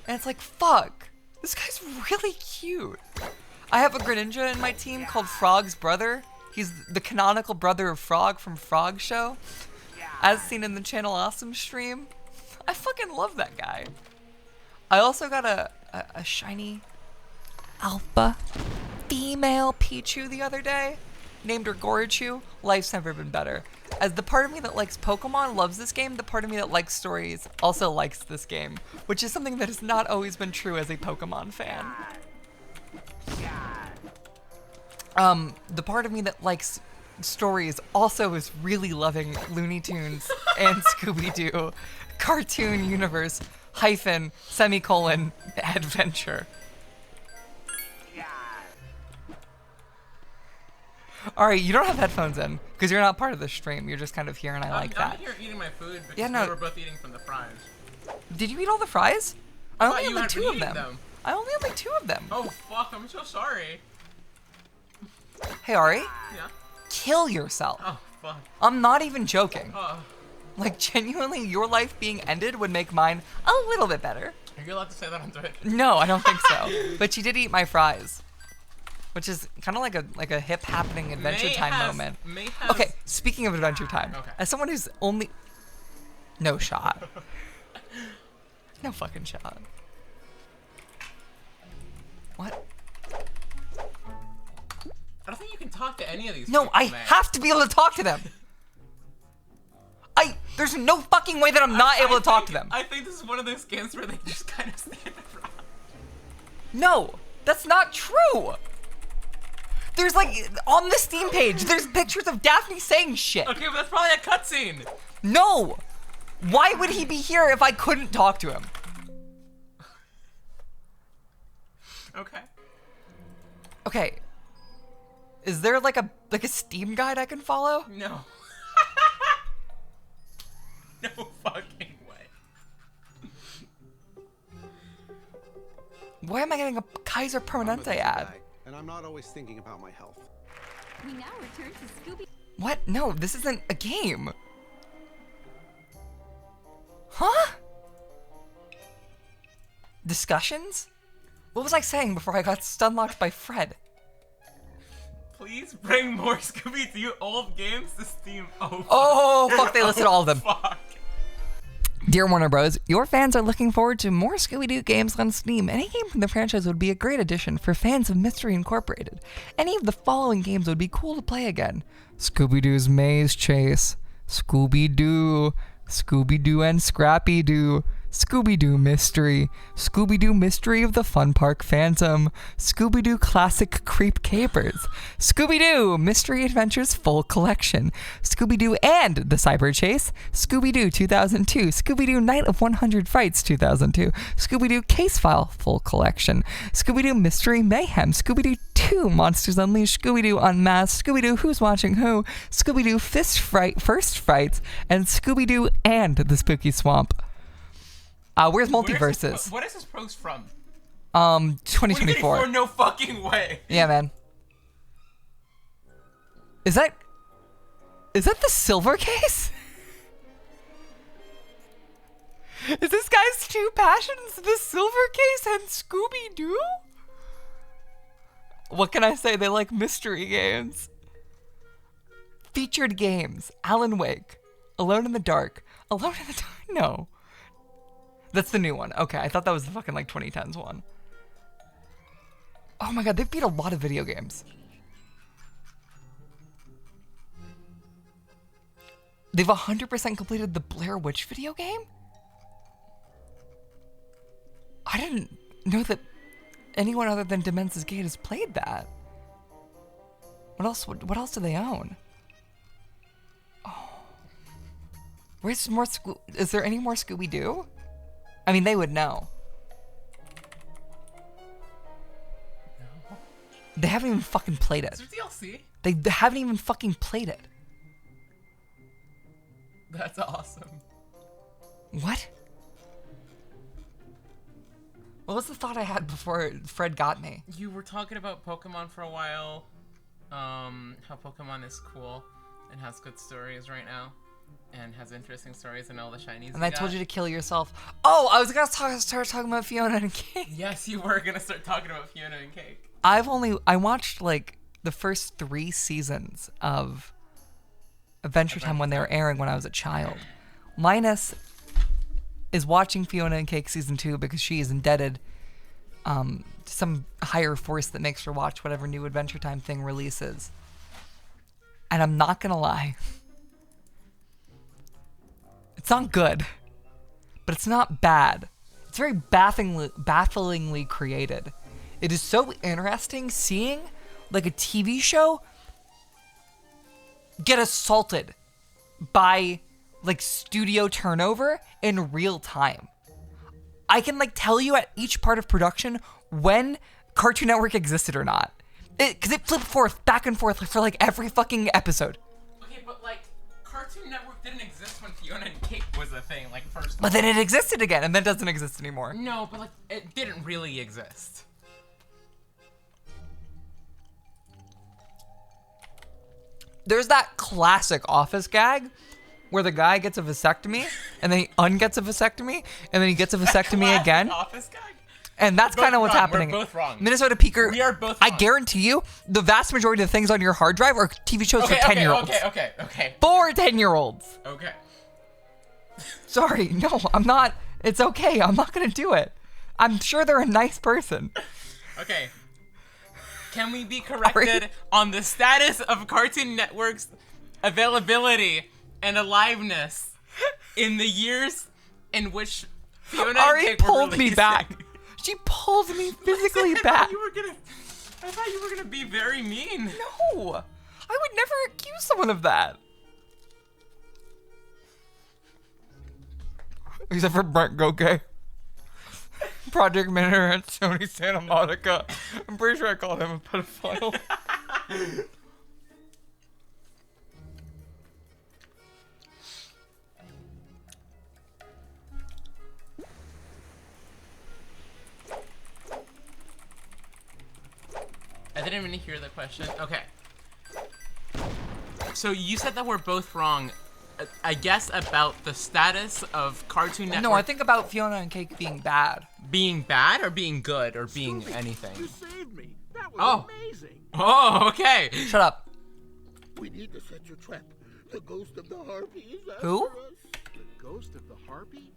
And it's like, fuck, this guy's really cute. I have a Greninja in my team called Frog's brother. He's the canonical brother of Frog from Frog Show. As seen in the Channel Awesome stream. I fucking love that guy. I also got a shiny alpha female Pichu the other day. Named her Gorachu. Life's never been better. As the part of me that likes Pokemon loves this game, the part of me that likes stories also likes this game, which is something that has not always been true as a Pokemon fan. The part of me that likes stories also is really loving Looney Tunes and Scooby Doo Cartoon Universe _ adventure. Alright, you don't have headphones in, because you're not part of the stream. You're just kind of here, and I like that. I'm here eating my food because we were both eating from the fries. Did you eat all the fries? I only had like 2 of them. I only had like 2 of them. Oh, fuck, I'm so sorry. Hey, Ari. Yeah? Kill yourself. Oh, fuck. I'm not even joking. Oh. Like, genuinely, your life being ended would make mine a little bit better. Are you allowed to say that on Twitch? No, I don't think so. But she did eat my fries. Which is kind of like a hip happening Adventure Time moment. Okay, speaking of Adventure Time, as someone who's only... No shot. No fucking shot. What? I don't think you can talk to any of these No, people, I man. have to be able to talk to them. There's no fucking way that I'm not able to talk to them. I think this is one of those games where they just kind of stand around. No, that's not true. There's like, on the Steam page, there's pictures of Daphne saying shit. Okay, but that's probably a cutscene. No! Why would he be here if I couldn't talk to him? Okay. Okay. Is there like a Steam guide I can follow? No. No fucking way. Why am I getting a Kaiser Permanente ad? And I'm not always thinking about my health. We now return to Scooby. What? No, this isn't a game. Huh? Discussions? What was I saying before I got stunlocked by Fred? Please bring more Scooby Doo old games to Steam. Oh, Oh, fuck, they listed all of them. Fuck. Dear Warner Bros., your fans are looking forward to more Scooby-Doo games on Steam. Any game from the franchise would be a great addition for fans of Mystery Incorporated. Any of the following games would be cool to play again. Scooby-Doo's Maze Chase, Scooby-Doo, Scooby-Doo and Scrappy-Doo, Scooby-Doo Mystery, Scooby-Doo Mystery of the Fun Park Phantom, Scooby-Doo Classic Creep Capers, Scooby-Doo Mystery Adventures Full Collection, Scooby-Doo and the Cyber Chase, Scooby-Doo 2002, Scooby-Doo Night of 100 Frights 2002, Scooby-Doo Case File Full Collection, Scooby-Doo Mystery Mayhem, Scooby-Doo 2 Monsters Unleashed, Scooby-Doo Unmasked, Scooby-Doo Who's Watching Who, Scooby-Doo First Frights, and Scooby-Doo and the Spooky Swamp. Where's Multiverses? What is this post from? 2024. No fucking way. Yeah, man. Is that the silver case? Is this guy's two passions the silver case and Scooby-Doo? What can I say? They like mystery games. Featured games. Alan Wake. Alone in the Dark. Alone in the Dark? No. That's the new one. Okay, I thought that was the fucking like 2010s one. Oh my god, they've beat a lot of video games. They've 100% completed the Blair Witch video game? I didn't know that anyone other than Demence's Gate has played that. What else do they own? Oh. Where's more is there any more Scooby-Doo? I mean, they would know. No. They haven't even fucking played it. Is there DLC? They haven't even fucking played it. That's awesome. What? What was the thought I had before Fred got me? You were talking about Pokemon for a while. How Pokemon is cool and has good stories right now. And has interesting stories and all the shinies. And I told you to kill yourself. Oh, I was gonna start talking about Fiona and Cake. Yes, you were gonna start talking about Fiona and Cake. I watched like the first 3 seasons of Adventure Time when they were airing when I was a child. Linus is watching Fiona and Cake season 2 because she is indebted to some higher force that makes her watch whatever new Adventure Time thing releases. And I'm not gonna lie. It's not good, but it's not bad. It's very bafflingly created. It is so interesting seeing like a TV show get assaulted by like studio turnover in real time. I can like tell you at each part of production when Cartoon Network existed or not. Because it flipped back and forth for like every fucking episode. Okay, but like Cartoon Network didn't exist when Fiona and Cake was a thing, like first. But then it existed again, and then it doesn't exist anymore. No, but like it didn't really exist. There's that classic Office gag where the guy gets a vasectomy, and then he ungets a vasectomy, and then he gets a vasectomy again. Office gag? And that's kind of what's happening. We're both wrong. Minnesota Peaker. We are both I wrong. guarantee you, the vast majority of things on your hard drive are TV shows for 10-year-olds. Okay. For 10-year-olds. Okay. Sorry, no, I'm not. It's okay. I'm not gonna do it. I'm sure they're a nice person. Okay. Can we be corrected on the status of Cartoon Network's availability and aliveness in the years in which Fiona Ari and Cake were pulled me releasing? back. She pulled me physically back. I thought you were gonna be very mean. No, I would never accuse someone of that. Except for Brent Goke. Project manager at Sony Santa Monica. I'm pretty sure I called him a pedophile. I didn't even hear the question. Okay. So you said that we're both wrong. I guess about the status of Cartoon Network. No, I think about Fiona and Cake being bad. Being bad or being good or being anything. You saved me. That was amazing. Oh, okay. Shut up. We need to set your trap. The ghost of the harpy is after Who? us. ghost of the harpy?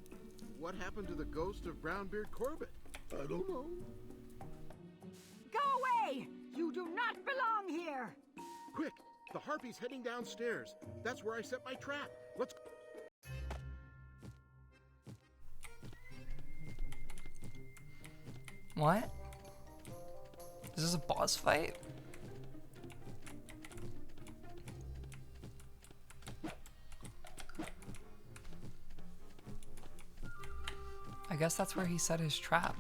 What happened to the ghost of Brownbeard Corbett? I don't know. Go away! You do not belong here! Quick! The harpy's heading downstairs. That's where I set my trap. Let's... What? Is this a boss fight? I guess that's where he set his trap.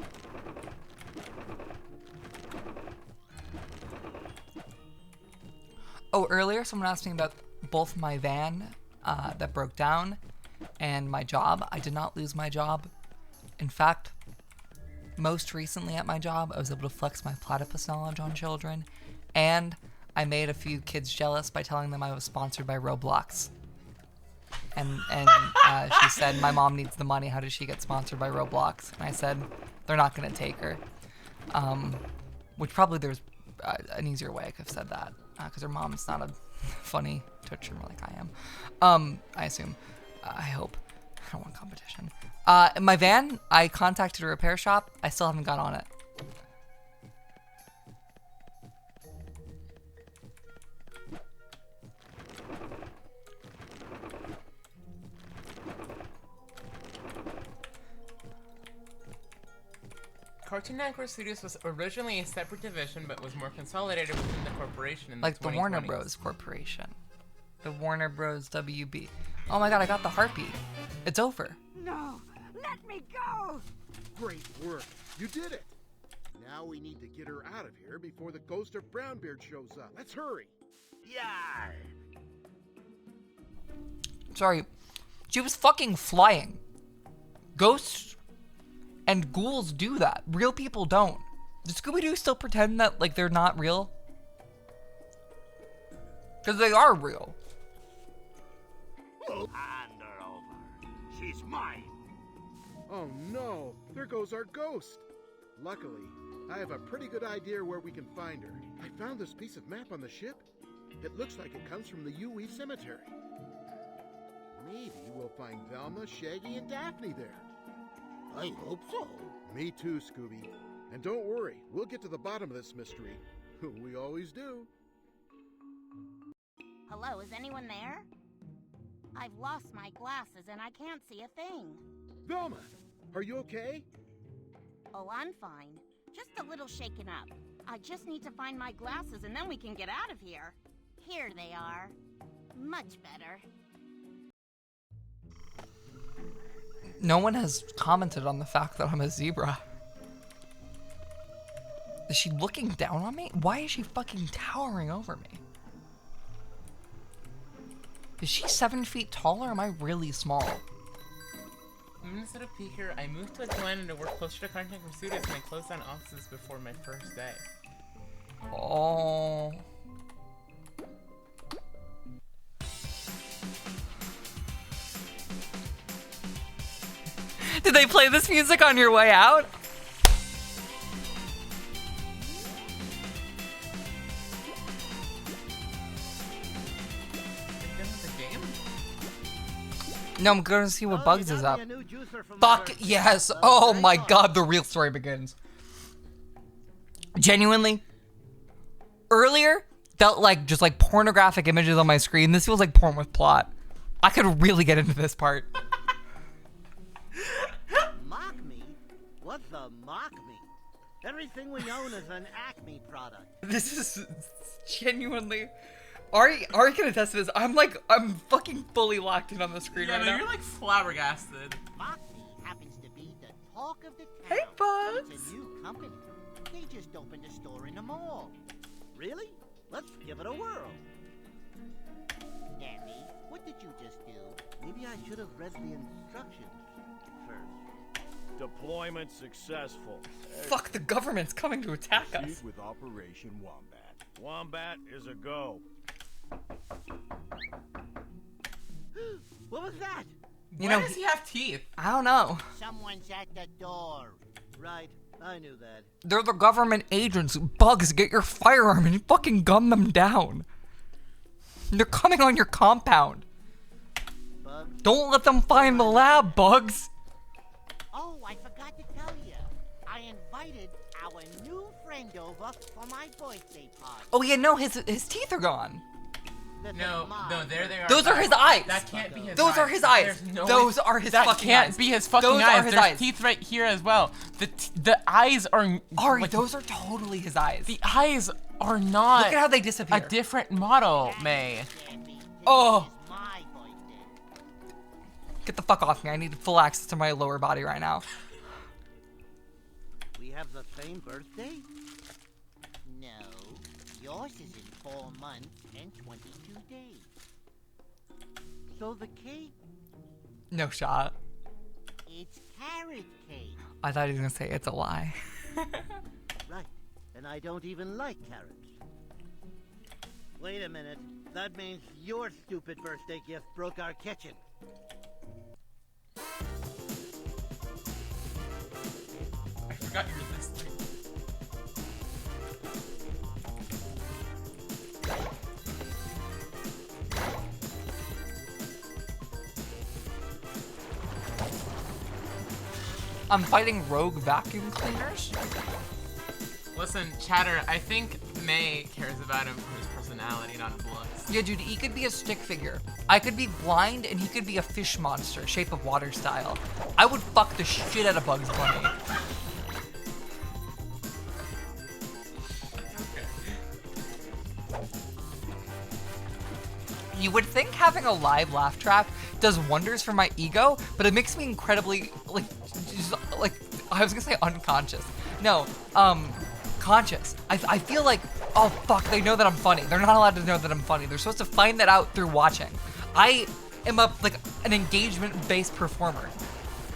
Oh, earlier someone asked me about both my van that broke down and my job. I did not lose my job. In fact, most recently at my job, I was able to flex my platypus knowledge on children, and I made a few kids jealous by telling them I was sponsored by Roblox. And she said, my mom needs the money. How does she get sponsored by Roblox? And I said, they're not going to take her. Which probably there's an easier way I could have said that. Because her mom's not a funny Twitch streamer like I am. I assume. I hope. I don't want competition. My van, I contacted a repair shop. I still haven't got on it. Cartoon Network Studios was originally a separate division, but was more consolidated within the corporation in Like the 2020s. the Warner Bros. Corporation. The Warner Bros. WB. Oh my god, I got the harpy. It's over. No! Let me go! Great work. You did it. Now we need to get her out of here before the ghost of Brownbeard shows up. Let's hurry. Yar! Sorry. She was fucking flying. Ghosts and ghouls do that. Real people don't. Does Scooby Doo still pretend that, like, they're not real? Because they are real. Hand her over. She's mine. Oh no, there goes our ghost. Luckily, I have a pretty good idea where we can find her. I found this piece of map on the ship. It looks like it comes from the UE cemetery. Maybe we'll find Velma, Shaggy, and Daphne there. I hope so. Me too, Scooby. And don't worry, we'll get to the bottom of this mystery. We always do. Hello, is anyone there? I've lost my glasses and I can't see a thing. Velma, are you okay? Oh, I'm fine. Just a little shaken up. I just need to find my glasses and then we can get out of here. Here they are. Much better. No one has commented on the fact that I'm a zebra. Is she looking down on me? Why is she fucking towering over me? Is she 7 feet tall or am I really small? Instead of Peaker, I moved to Atlanta to work closer to Cartoon Network Studios and I closed down offices before my first day. Oh. Did they play this music on your way out? No, I'm gonna see what Bugs is up. Fuck yes! Oh my god, the real story begins. Genuinely, earlier felt like just like pornographic images on my screen. This feels like porn with plot. I could really get into this part. Mock me? What's a mock me? Everything we own is an Acme product. This is genuinely. Ari can attest to this. I'm fucking fully locked in on the screen right now. You're like flabbergasted. Mock me happens to be the talk of the town. Hey, Bugs. It's a new company. They just opened a store in the mall. Really? Let's give it a whirl. Danny, what did you just do? Maybe I should have read the instructions first. Deployment successful. Fuck, the government's coming to attack us. Proceed with Operation Wombat. Wombat is a go. What was that? You Why know, does he have teeth? I don't know. Someone's at the door. Right, I knew that. They're the government agents. Bugs, get your firearm and fucking gun them down. They're coming on your compound. Bugs Bugs. Don't let them find the lab, Bugs. Oh, I forgot to tell you. I invited our new friend over for my birthday party. Oh yeah, no, his teeth are gone. No, there they are. Those are his eyes. That can't be his eyes. Those are his eyes. There's no Those way. are his That fucking can't eyes. be his fucking Those eyes. are his There's eyes. teeth right here as well. The eyes are Ari, like, those are totally his eyes. the eyes are not. Look at how they disappear. A different model, May. Oh. It's my birthday. Get the fuck off me. I need full access to my lower body right now. We have the same birthday? No. Yours is in 4 months and 22 days. So the cake, No shot. it's carrot cake. I thought he was gonna say it's a lie. Right. And I don't even like carrots. Wait a minute. That means your stupid birthday gift broke our kitchen. I forgot you were listening. I'm fighting rogue vacuum cleaners. Listen, Chatter, I think May cares about him for his personality, not his looks. Yeah, dude, he could be a stick figure. I could be blind and he could be a fish monster, shape of water style. I would fuck the shit out of Bugs Bunny. You would think having a live laugh track does wonders for my ego, but it makes me incredibly, like, just, like, I was gonna say unconscious. No, conscious. I feel like, oh fuck, they know that I'm funny. They're not allowed to know that I'm funny. They're supposed to find that out through watching. I am like an engagement-based performer.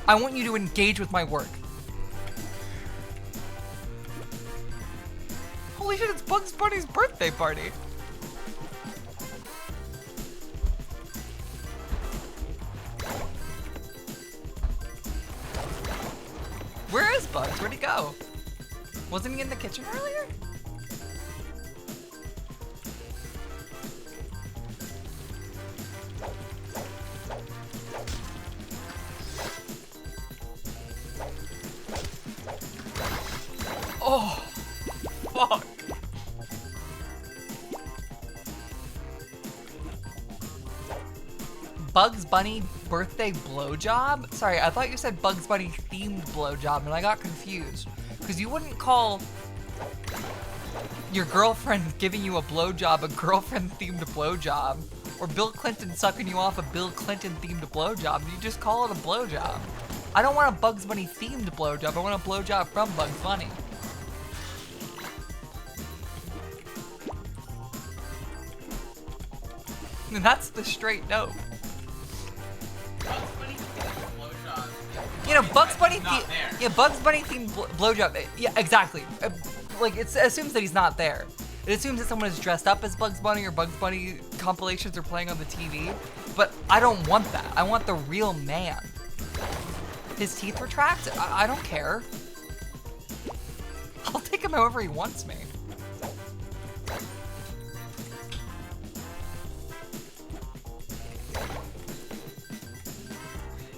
I want you to engage with my work. Holy shit, it's Bugs Bunny's birthday party. Where is Bugs? Where'd he go? Wasn't he in the kitchen earlier? Oh, fuck. Bugs Bunny birthday blowjob? Sorry, I thought you said Bugs Bunny themed blowjob and I got confused. Because you wouldn't call your girlfriend giving you a blowjob a girlfriend themed blowjob. Or Bill Clinton sucking you off a Bill Clinton themed blowjob. You just call it a blowjob. I don't want a Bugs Bunny themed blowjob. I want a blowjob from Bugs Bunny. And that's the straight no. You know, Bugs Bunny Bugs Bunny themed blowjob. Yeah, exactly. Like, it assumes that he's not there. It assumes that someone is dressed up as Bugs Bunny or Bugs Bunny compilations are playing on the TV. But I don't want that. I want the real man. His teeth retract? I don't care. I'll take him however he wants me.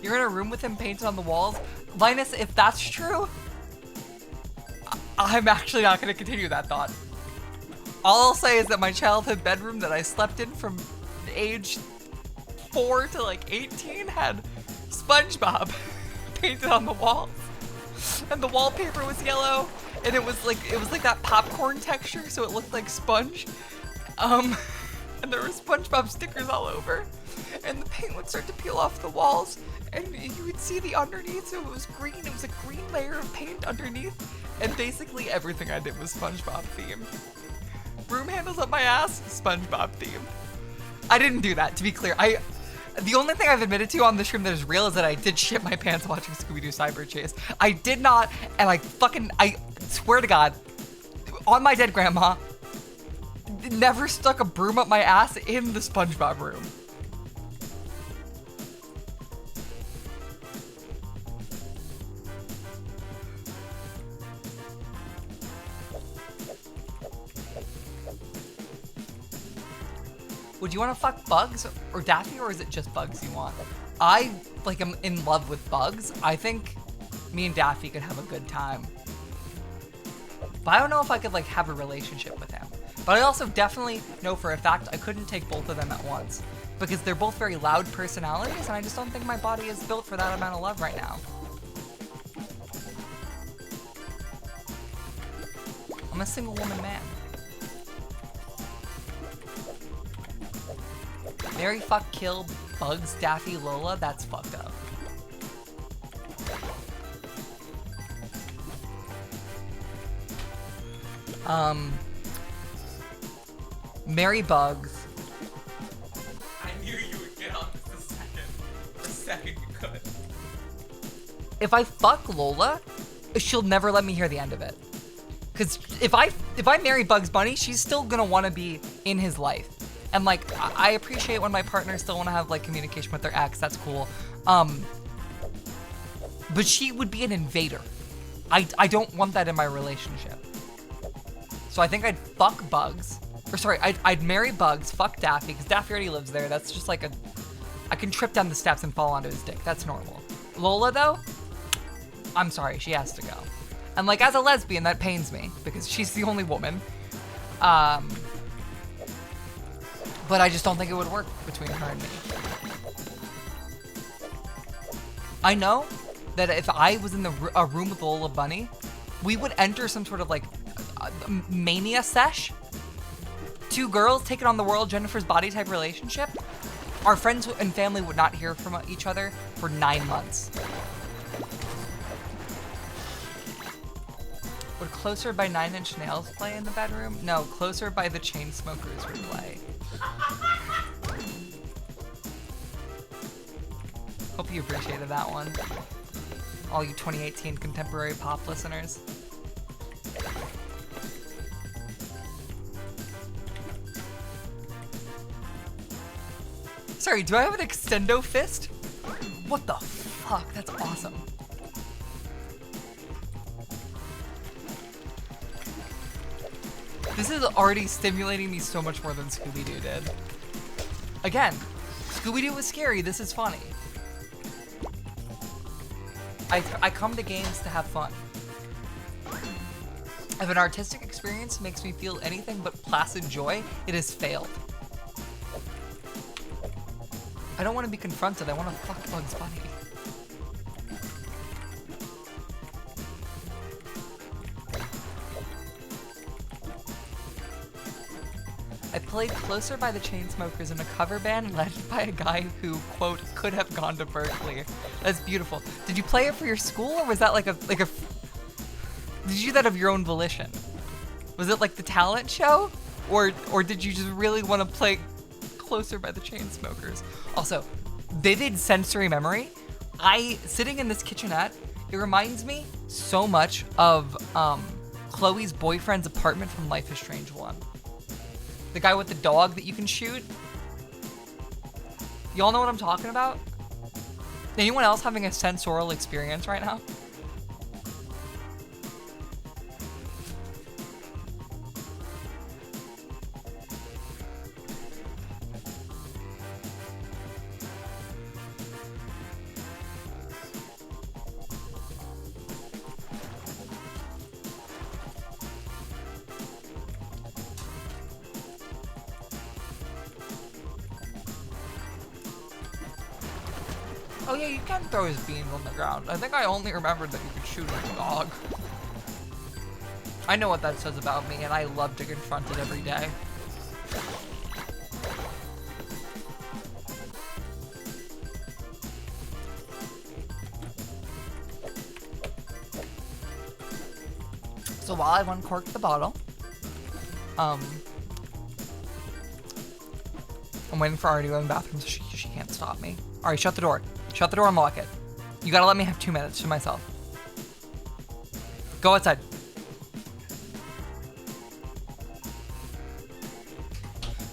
You're in a room with him painted on the walls? Linus, if that's true, I'm actually not going to continue that thought. All I'll say is that my childhood bedroom that I slept in from age 4 to like 18 had SpongeBob painted on the walls. And the wallpaper was yellow, and it was like that popcorn texture, so it looked like sponge. And there were SpongeBob stickers all over. And the paint would start to peel off the walls, and you would see the underneath, so it was green. It was a green layer of paint underneath, and basically everything I did was SpongeBob themed. Broom handles up my ass, SpongeBob themed. I didn't do that, to be clear. The only thing I've admitted to on this stream that is real is that I did shit my pants watching Scooby Doo Cyber Chase. I did not, and I swear to God, on my dead grandma, never stuck a broom up my ass in the SpongeBob room. would you want to fuck Bugs or Daffy, or is it just Bugs you want? I, like, am in love with Bugs. I think me and Daffy could have a good time. But I don't know if I could, like, have a relationship with him. But I also definitely know for a fact I couldn't take both of them at once. Because they're both very loud personalities, and I just don't think my body is built for that amount of love right now. I'm a single woman man. Marry, fuck, kill, Bugs, Daffy, Lola, that's fucked up. Marry Bugs. I knew you would get on this the second you could. If I fuck Lola, she'll never let me hear the end of it. Cause if I marry Bugs Bunny, she's still gonna wanna be in his life. And like, I appreciate when my partners still wanna have like communication with their ex, that's cool. But she would be an invader. I don't want that in my relationship. So I think I'd fuck Bugs. Or sorry, I'd marry Bugs, fuck Daffy, because Daffy already lives there. That's just like I can trip down the steps and fall onto his dick. That's normal. Lola, though, I'm sorry, she has to go. And like, as a lesbian, that pains me, because she's the only woman. But I just don't think it would work between her and me. I know that if I was in a room with Lola Bunny, we would enter some sort of like mania sesh. Two girls taking on the world, Jennifer's body type relationship. Our friends and family would not hear from each other for 9 months. Would Closer by 9 Inch Nails play in the bedroom? No, Closer by the Chainsmokers would play. Hope you appreciated that one. All you 2018 contemporary pop listeners. Sorry, do I have an extendo fist? What the fuck? That's awesome. This is already stimulating me so much more than Scooby Doo did. Again, Scooby Doo was scary, this is funny. I come to games to have fun. If an artistic experience makes me feel anything but placid joy, it has failed. I don't want to be confronted, I want to fuck Bugs Bunny. I played Closer by the Chainsmokers in a cover band led by a guy who, quote, could have gone to Berkeley. That's beautiful. Did you play it for your school, or was that like a did you do that of your own volition? Was it like the talent show? Or did you just really want to play Closer by the Chainsmokers? Also, vivid sensory memory. Sitting in this kitchenette, it reminds me so much of Chloe's boyfriend's apartment from Life is Strange 1. The guy with the dog that you can shoot. Y'all know what I'm talking about? Anyone else having a sensorial experience right now? Oh yeah, you can throw his beans on the ground. I think I only remembered that you could shoot a dog. I know what that says about me, and I love to confront it every day. So while I've uncorked the bottle, I'm waiting for Ari to go in the bathroom so she can't stop me. Ari, shut the door. Shut the door and lock it. You gotta let me have 2 minutes to myself. Go outside.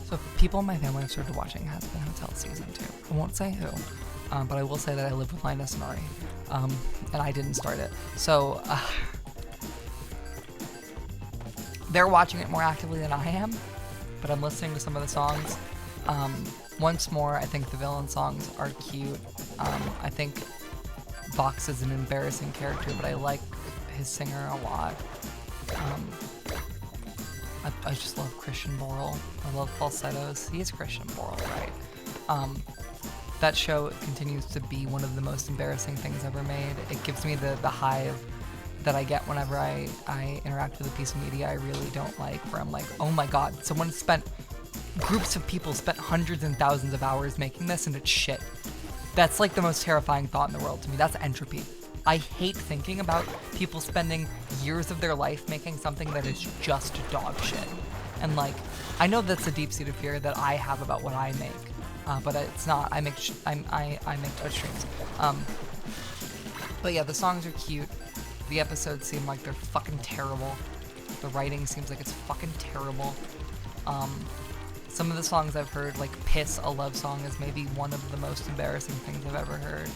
So people in my family have started watching Has Been Hotel Season 2. I won't say who, but I will say that I live with Linus and Ari, and I didn't start it. So they're watching it more actively than I am, but I'm listening to some of the songs. Once more, I think the villain songs are cute. I think Vox is an embarrassing character, but I like his singer a lot. I just love Christian Borle. I love falsettos. He is Christian Borle, right? That show continues to be one of the most embarrassing things ever made. It gives me the hive that I get whenever I interact with a piece of media I really don't like, where I'm like, oh my god, groups of people spent hundreds and thousands of hours making this and it's shit. That's like the most terrifying thought in the world to me. That's entropy. I hate thinking about people spending years of their life making something that is just dog shit. And like, I know that's a deep-seated fear that I have about what I make, but it's not. I make Twitch streams. But yeah, the songs are cute. The episodes seem like they're fucking terrible. The writing seems like it's fucking terrible. Some of the songs I've heard, like Piss, a love song, is maybe one of the most embarrassing things I've ever heard.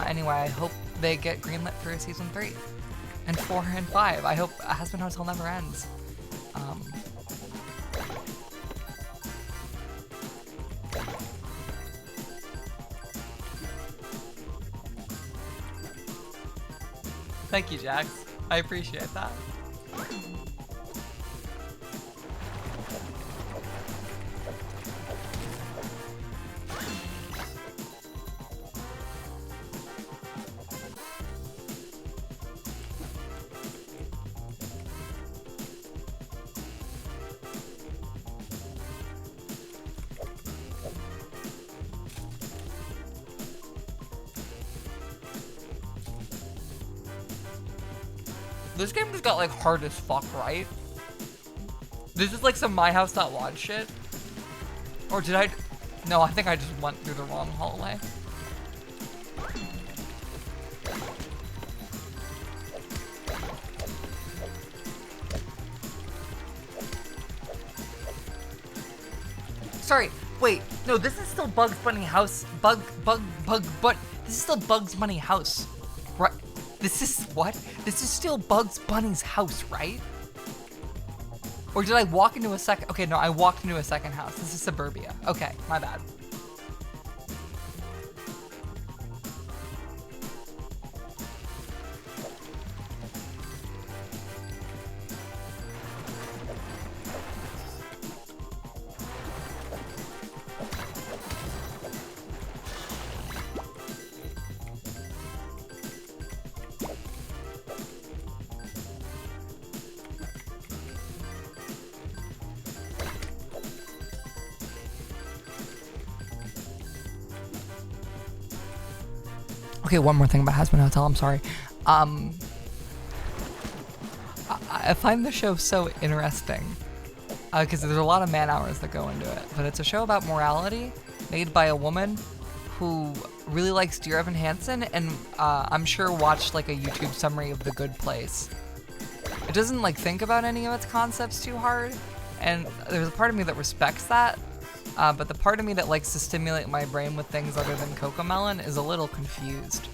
Anyway, I hope they get greenlit for season 3 and 4 and 5. I hope Hazbin Hotel never ends. Thank you, Jax. I appreciate that. This game just got like hard as fuck, right? This is like some My House Lodge shit. Or did I? No, I think I just went through the wrong hallway. Sorry, wait, no, this is still Bugs Bunny House. But this is still Bugs Bunny House. Right? This is what? This is still Bugs Bunny's house, right? Or did I walk into a second? Okay, no, I walked into a second house. This is Suburbia. Okay, my bad. Okay, one more thing about Hazbin Hotel, I'm sorry. I find the show so interesting because there's a lot of man hours that go into it, but it's a show about morality made by a woman who really likes Dear Evan Hansen and I'm sure watched like a YouTube summary of The Good Place. It doesn't like think about any of its concepts too hard, and there's a part of me that respects that. But the part of me that likes to stimulate my brain with things other than Cocomelon is a little confused.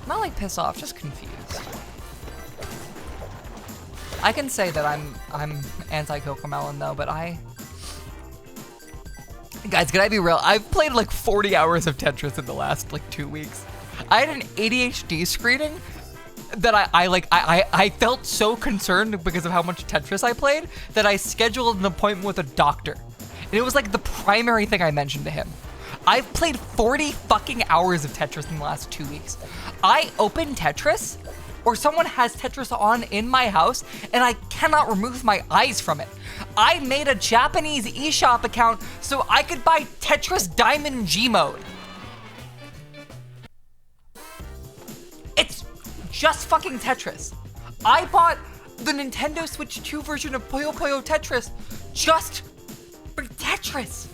Not like pissed off, just confused. I can say that I'm anti-Cocomelon though, but guys, can I be real? I've played like 40 hours of Tetris in the last like 2 weeks. I had an ADHD screening that I felt so concerned because of how much Tetris I played that I scheduled an appointment with a doctor. And it was like the primary thing I mentioned to him. I've played 40 fucking hours of Tetris in the last 2 weeks. I open Tetris, or someone has Tetris on in my house, and I cannot remove my eyes from it. I made a Japanese eShop account so I could buy Tetris Diamond G Mode. It's just fucking Tetris. I bought the Nintendo Switch 2 version of Puyo Puyo Tetris just for Tetris.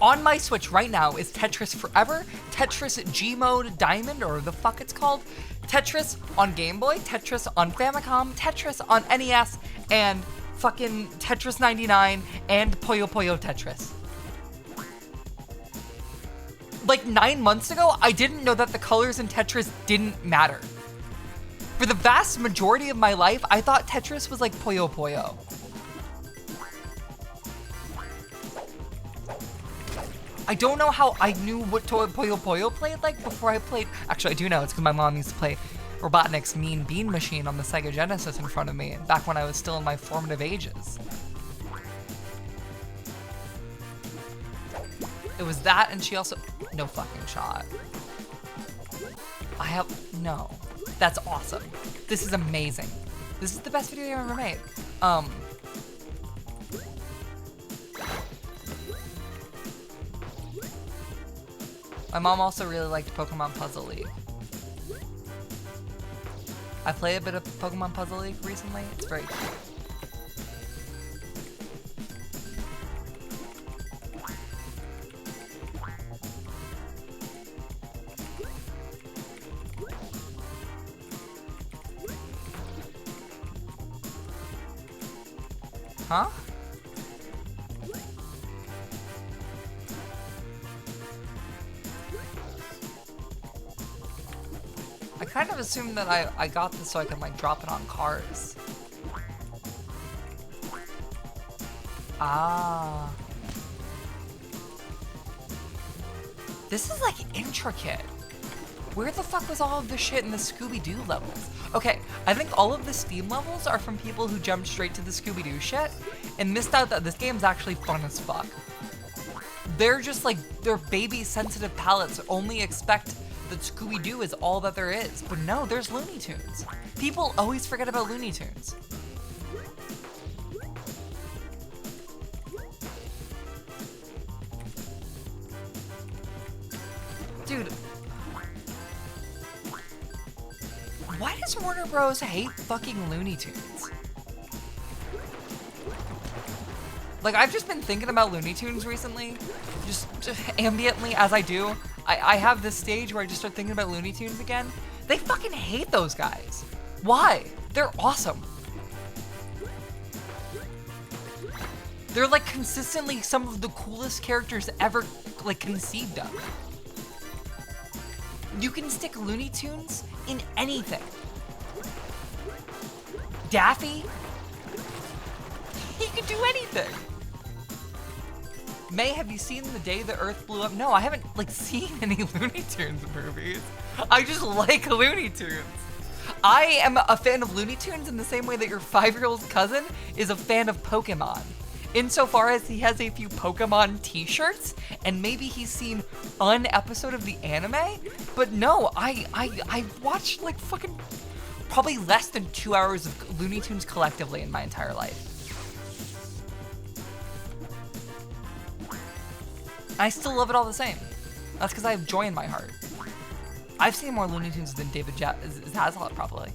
On my Switch right now is Tetris Forever, Tetris G-Mode Diamond, or the fuck it's called, Tetris on Game Boy, Tetris on Famicom, Tetris on NES, and fucking Tetris 99 and Puyo Puyo Tetris. like 9 months ago, I didn't know that the colors in Tetris didn't matter. For the vast majority of my life, I thought Tetris was like Puyo Puyo. I don't know how I knew what Puyo Puyo played like before I played. Actually, I do know. It's because my mom used to play Robotnik's Mean Bean Machine on the Sega Genesis in front of me back when I was still in my formative ages. It was that, and she also... No fucking shot. No. That's awesome. This is amazing. This is the best video I've ever made. My mom also really liked Pokemon Puzzle League. I played a bit of Pokemon Puzzle League recently. It's very cute. Huh? I kind of assumed that I got this so I could like drop it on cars. Ah. This is like intricate. Where the fuck was all of this shit in the Scooby Doo levels? Okay, I think all of the Steam levels are from people who jumped straight to the Scooby Doo shit and missed out that this game's actually fun as fuck. They're just like, their baby sensitive palates only expect that Scooby Doo is all that there is. But no, there's Looney Tunes. People always forget about Looney Tunes. Dude. Why does Warner Bros. Hate fucking Looney Tunes? Like, I've just been thinking about Looney Tunes recently. Just ambiently, as I do. I have this stage where I just start thinking about Looney Tunes again. They fucking hate those guys. Why? They're awesome. They're like consistently some of the coolest characters ever like conceived of. You can stick Looney Tunes in anything. Daffy? He could do anything. May, have you seen The Day the Earth Blew Up? No, I haven't like seen any Looney Tunes movies. I just like Looney Tunes. I am a fan of Looney Tunes in the same way that your 5-year-old cousin is a fan of Pokemon. Insofar as he has a few Pokemon t-shirts, and maybe he's seen an episode of the anime, but no, I watched like fucking probably less than 2 hours of Looney Tunes collectively in my entire life. I still love it all the same. That's because I have joy in my heart. I've seen more Looney Tunes than David Zaslav, probably.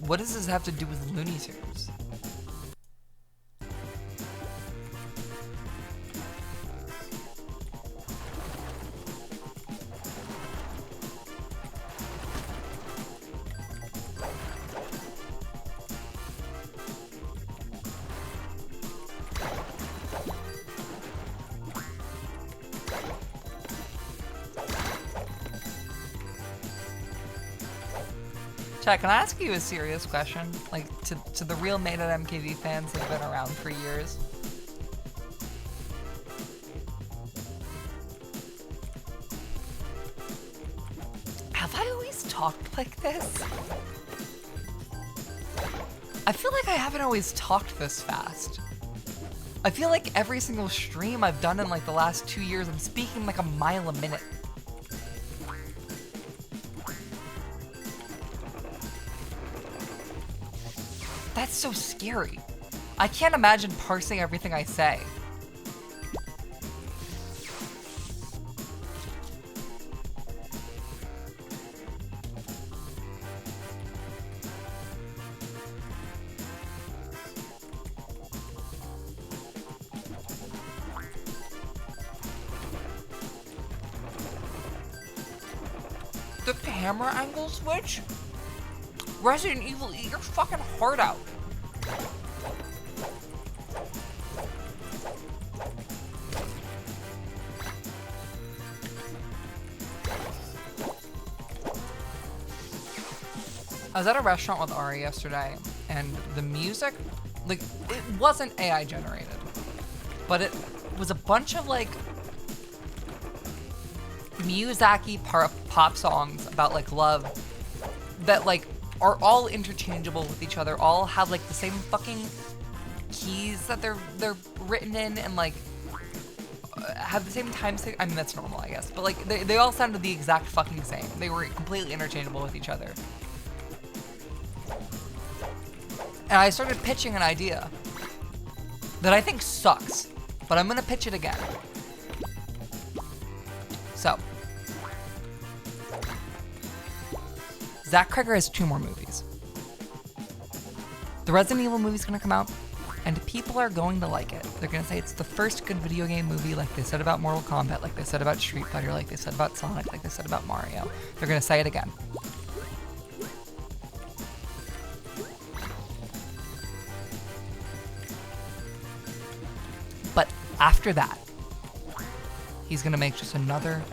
What does this have to do with Looney Tunes? Chat, can I ask you a serious question? Like, to the real maedotmkv fans that have been around for years. Have I always talked like this? I feel like I haven't always talked this fast. I feel like every single stream I've done in like the last 2 years, I'm speaking like a mile a minute. That's so scary. I can't imagine parsing everything I say. The camera angle switch Resident Evil, eat your fucking heart out. I was at a restaurant with Ari yesterday, and the music, like, it wasn't AI generated, but it was a bunch of, like, Miyazaki pop songs about, like, love that, like, are all interchangeable with each other, all have, like, the same fucking keys that they're written in, and, like, have the same time. I mean, that's normal, I guess, but, like, they all sounded the exact fucking same. They were completely interchangeable with each other. And I started pitching an idea that I think sucks, but I'm gonna pitch it again. So, Zach Cregger has 2 more movies. The Resident Evil movie's gonna come out, and people are going to like it. They're gonna say it's the first good video game movie, like they said about Mortal Kombat, like they said about Street Fighter, like they said about Sonic, like they said about Mario. They're gonna say it again. But after that, he's gonna make just another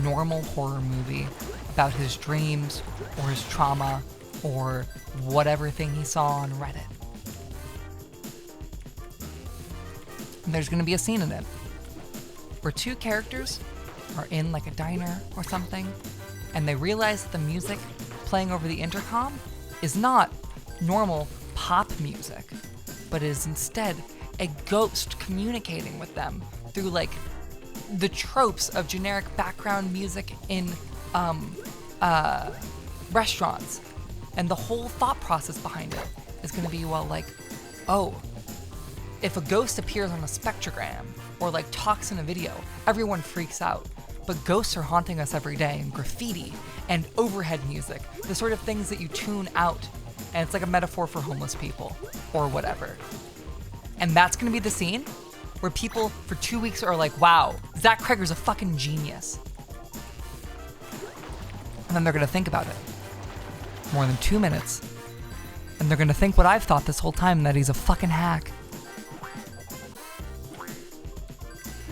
normal horror movie about his dreams or his trauma or whatever thing he saw on Reddit. And there's gonna be a scene in it where 2 characters are in like a diner or something, and they realize that the music playing over the intercom is not normal pop music, but is instead a ghost communicating with them through like the tropes of generic background music in restaurants. And the whole thought process behind it is gonna be, well, like, oh, if a ghost appears on a spectrogram or like talks in a video, everyone freaks out. But ghosts are haunting us every day, and graffiti and overhead music, the sort of things that you tune out, and it's like a metaphor for homeless people or whatever. And that's gonna be the scene where people for 2 weeks are like, wow, Zach Cregger's a fucking genius. And then they're gonna think about it more than 2 minutes, and they're gonna think what I've thought this whole time, that he's a fucking hack.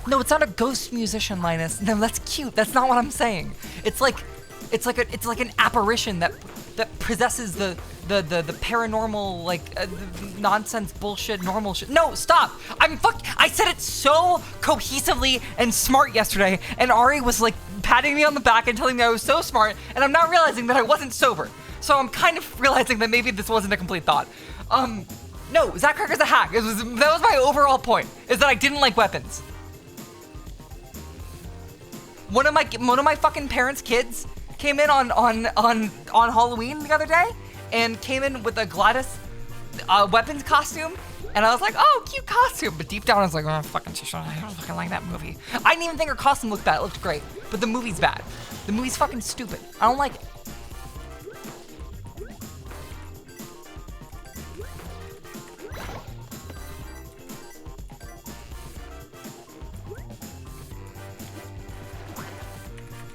No, it's not a ghost musician, Linus. No, that's cute. That's not what I'm saying. It's like an apparition that possesses the paranormal, like nonsense bullshit normal shit. No, stop. I said it so cohesively and smart yesterday, and Ari was like patting me on the back and telling me I was so smart, and I'm not realizing that I wasn't sober. So I'm kind of realizing that maybe this wasn't a complete thought. No, Zach Cregger's a hack. That was my overall point, is that I didn't like weapons. One of my fucking parents' kids came in on Halloween the other day and came in with a Gladys weapons costume, and I was like, oh, cute costume. But deep down I was like, oh, fucking Tisha, I don't fucking like that movie. I didn't even think her costume looked bad. It looked great, but the movie's bad. The movie's fucking stupid. I don't like it.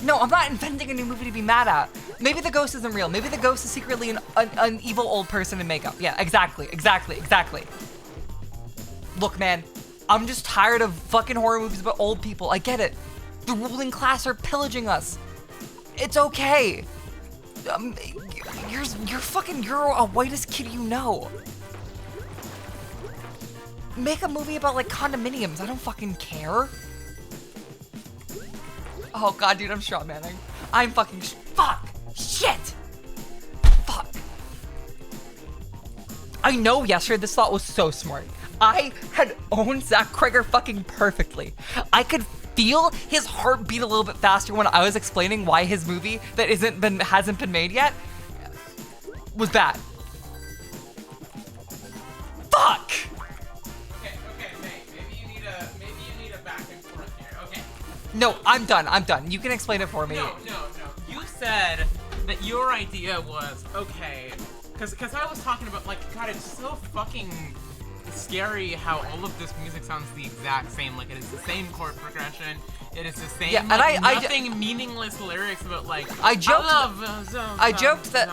No, I'm not inventing a new movie to be mad at. Maybe the ghost isn't real. Maybe the ghost is secretly an evil old person in makeup. Yeah, exactly. Look, man, I'm just tired of fucking horror movies about old people. I get it. The ruling class are pillaging us. It's okay. You're a whitest kid you know. Make a movie about like condominiums. I don't fucking care. Oh god, dude, I'm Shaw Manning. I'm fucking fuck! Shit! Fuck. I know yesterday this thought was so smart. I had owned Zach Cregger fucking perfectly. I could feel his heart beat a little bit faster when I was explaining why his movie that hasn't been made yet was bad. Fuck! No, I'm done. You can explain it for me. No. You said that your idea was, okay, because I was talking about, like, God, it's so fucking scary how all of this music sounds the exact same. Like, it is the same chord progression. It is the same, yeah, and like, nothing meaningless lyrics about, like, I joked that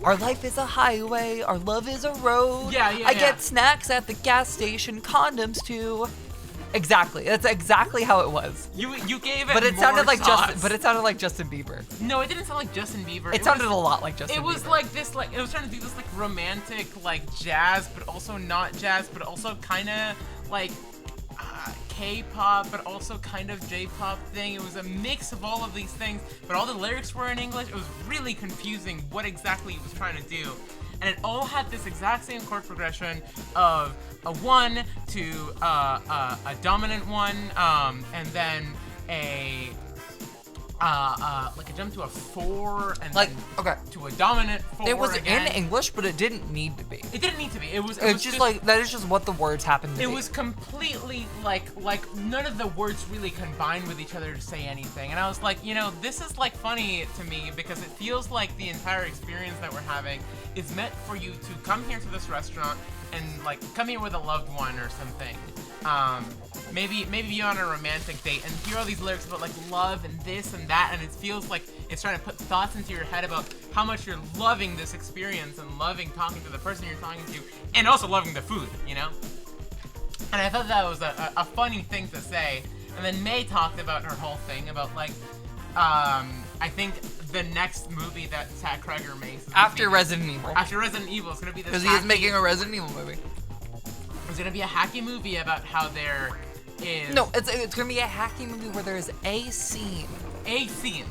Our life is a highway, our love is a road. I get snacks at the gas station, condoms too. Exactly. That's exactly how it was. You gave it. But it more sounded like sauce. Justin Bieber. No, it didn't sound like Justin Bieber. It sounded a lot like Justin Bieber. It was like this, like it was trying to do this like romantic, like jazz, but also not jazz, but also kind of like K-pop, but also kind of J-pop thing. It was a mix of all of these things, but all the lyrics were in English. It was really confusing what exactly he was trying to do. And it all had this exact same chord progression of a 1 to a dominant 1, and then a like a jump to a 4, and like then to a dominant 4. It was again. in English, but it didn't need to be. It didn't need to be. It was just like that is just what the words happened to be. It was completely like none of the words really combined with each other to say anything. And I was like, you know, this is like funny to me because it feels like the entire experience that we're having is meant for you to come here to this restaurant and like come here with a loved one or something. Maybe be on a romantic date and hear all these lyrics about like love and this and that, and it feels like it's trying to put thoughts into your head about how much you're loving this experience and loving talking to the person you're talking to, and also loving the food, you know? And I thought that was a funny thing to say. And then May talked about her whole thing about like, I think the next movie that Zach Cregger makes is after Resident Evil. After Resident Evil, it's gonna be this. Because he is making a Resident Evil movie. It's gonna be a hacky movie about how there is. No, it's gonna be a hacky movie where there is a scene. A scene.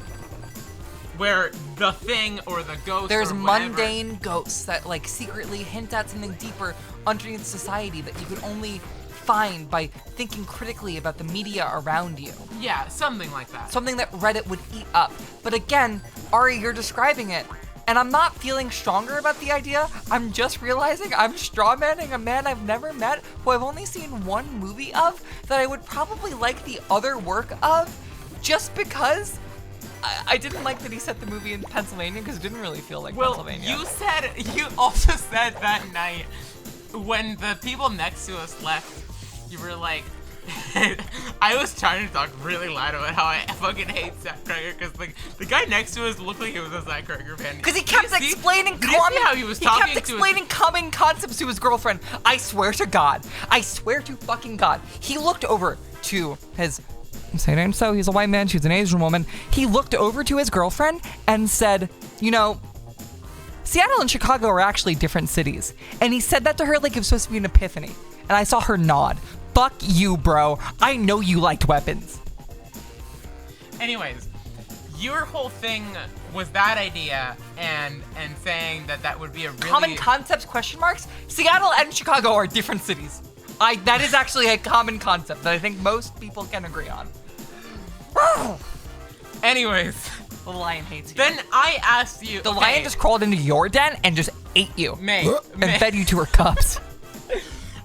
Where the thing or the ghost. There's or whatever, mundane ghosts that like secretly hint at something deeper underneath society that you could only find by thinking critically about the media around you. Yeah, something like that. Something that Reddit would eat up. But again, Ari, you're describing it. And I'm not feeling stronger about the idea. I'm just realizing I'm strawmanning a man I've never met, who I've only seen one movie of, that I would probably like the other work of, just because I didn't like that he set the movie in Pennsylvania, because it didn't really feel like Pennsylvania. You also said that night, when the people next to us left, you were like, I was trying to talk really loud about how I fucking hate Zach Cregger because the guy next to us looked like he was a Zach Cregger fan. Because he kept explaining common concepts to his girlfriend. I swear to God. I swear to fucking God. He looked over to his... I'm saying it so. He's a white man. She's an Asian woman. He looked over to his girlfriend and said, you know, Seattle and Chicago are actually different cities. And he said that to her like it was supposed to be an epiphany. And I saw her nod. Fuck you, bro. I know you liked weapons. Anyways, your whole thing was that idea and saying that would be a really... Common concepts, question marks? Seattle and Chicago are different cities. That is actually a common concept that I think most people can agree on. Anyways. The lion hates you. Then I asked you... The lion just crawled into your den and just ate you. May. Fed you to her cubs.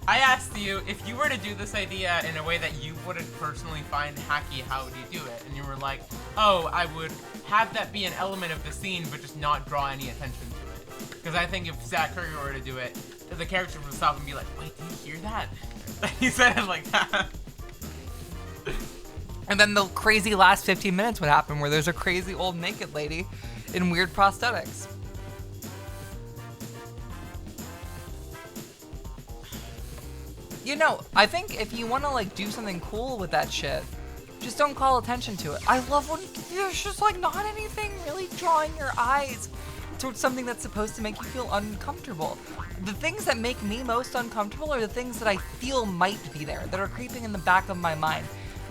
I asked you, if you were to do this idea in a way that you wouldn't personally find hacky, how would you do it? And you were like, oh, I would have that be an element of the scene, but just not draw any attention to it. Because I think if Zach Cregger were to do it, the character would stop and be like, wait, did you hear that? He said it like that. And then the crazy last 15 minutes would happen where there's a crazy old naked lady in weird prosthetics. You know, I think if you want to like do something cool with that shit, just don't call attention to it. I love when there's just like not anything really drawing your eyes towards something that's supposed to make you feel uncomfortable. The things that make me most uncomfortable are the things that I feel might be there, that are creeping in the back of my mind.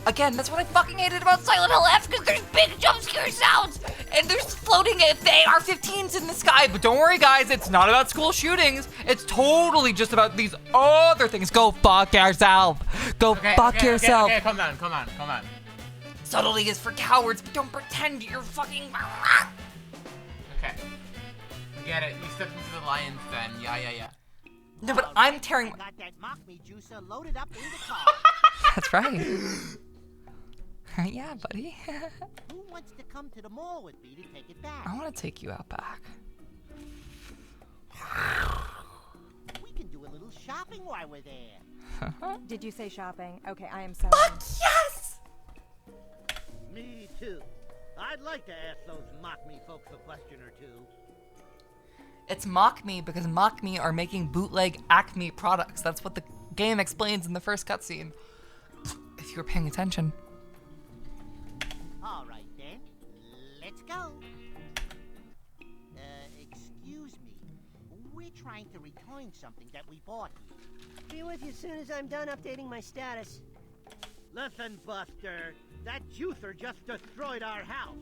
Again, that's what I fucking hated about Silent Hill F, because there's big jump scare sounds, and there's floating AR-15s in the sky. But don't worry, guys, it's not about school shootings. It's totally just about these other things. Go fuck yourself. Go fuck yourself. Okay, come on. Subtlety is for cowards, but don't pretend you're fucking... Okay. I get it. You stepped into the lion's den. Yeah. No, but I'm tearing... I got that mock me juicer loaded up in the car. That's right. Yeah, buddy. Who wants to come to the mall with me to take it back? I want to take you out back. We can do a little shopping while we're there. Did you say shopping? Okay, I am selling. Fuck yes! Me too. I'd like to ask those mock me folks a question or two. It's Mock Me because Mock Me are making bootleg Acme products. That's what the game explains in the first cutscene. If you were paying attention. All right, then. Let's go. Excuse me. We're trying to return something that we bought here. Be with you as soon as I'm done updating my status. Listen, Buster. That juicer just destroyed our house.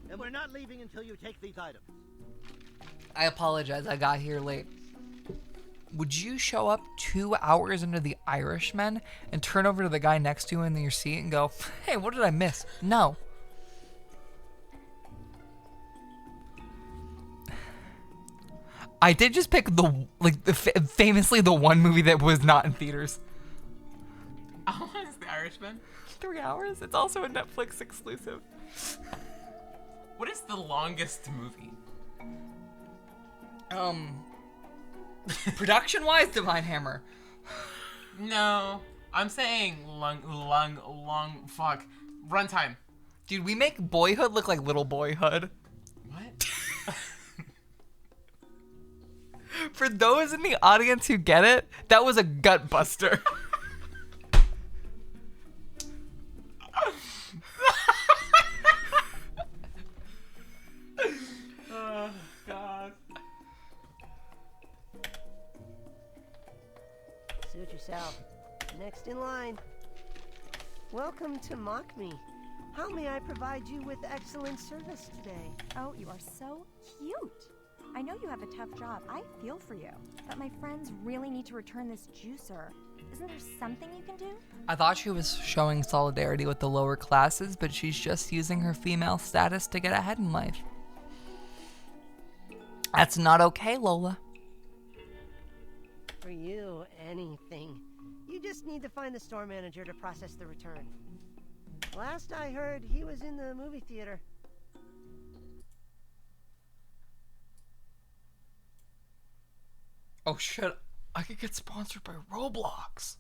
And we're not leaving until you take these items. I apologize, I got here late. Would you show up 2 hours into the Irishman and turn over to the guy next to you in your seat and go, hey, what did I miss? No. I did just pick famously the one movie that was not in theaters. How long is The Irishman? 3 hours? It's also a Netflix exclusive. What is the longest movie? Production-wise, Divine Hammer. No, I'm saying long, fuck. Runtime. Dude, we make Boyhood look like Little Boyhood. What? For those in the audience who get it, that was a gut buster. Oh, God. Suit yourself. Next in line. Welcome to Mock Me. How may I provide you with excellent service today? Oh, you are so cute. I know you have a tough job. I feel for you. But my friends really need to return this juicer. Isn't there something you can do? I thought she was showing solidarity with the lower classes, but she's just using her female status to get ahead in life. That's not okay, Lola. For you, anything. You just need to find the store manager to process the return. Last I heard, he was in the movie theater. Oh shit, I could get sponsored by Roblox.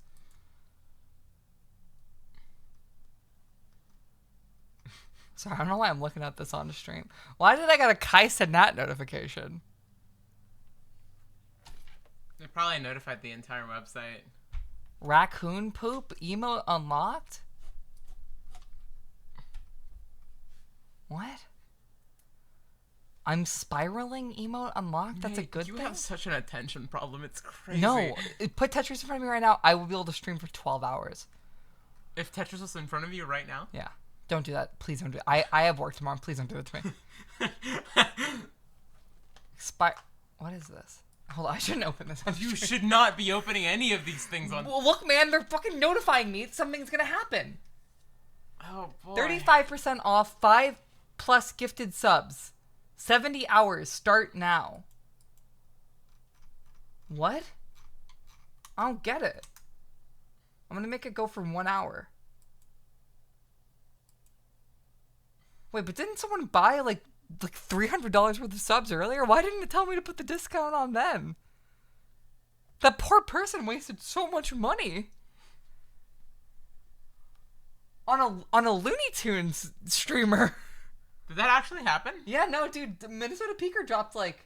Sorry, I don't know why I'm looking at this on the stream. Why did I get a Kai said Nat notification? They probably notified the entire website. Raccoon poop emote unlocked? What? I'm spiraling emote unlocked? That's a good thing? You have such an attention problem. It's crazy. No. Put Tetris in front of me right now. I will be able to stream for 12 hours. If Tetris was in front of you right now? Yeah. Don't do that. Please don't do it. I have work tomorrow. Please don't do it to me. What is this? Hold on. I shouldn't open this. You should not be opening any of these things on... Well, look, man. They're fucking notifying me. Something's going to happen. Oh, boy. 35% off. 5+ gifted subs. 70 hours. Start now. What? I don't get it. I'm going to make it go for 1 hour. Wait, but didn't someone buy like $300 worth of subs earlier? Why didn't it tell me to put the discount on then? That poor person wasted so much money on a Looney Tunes streamer. Did that actually happen? Yeah, no, dude. The Minnesota Peaker dropped like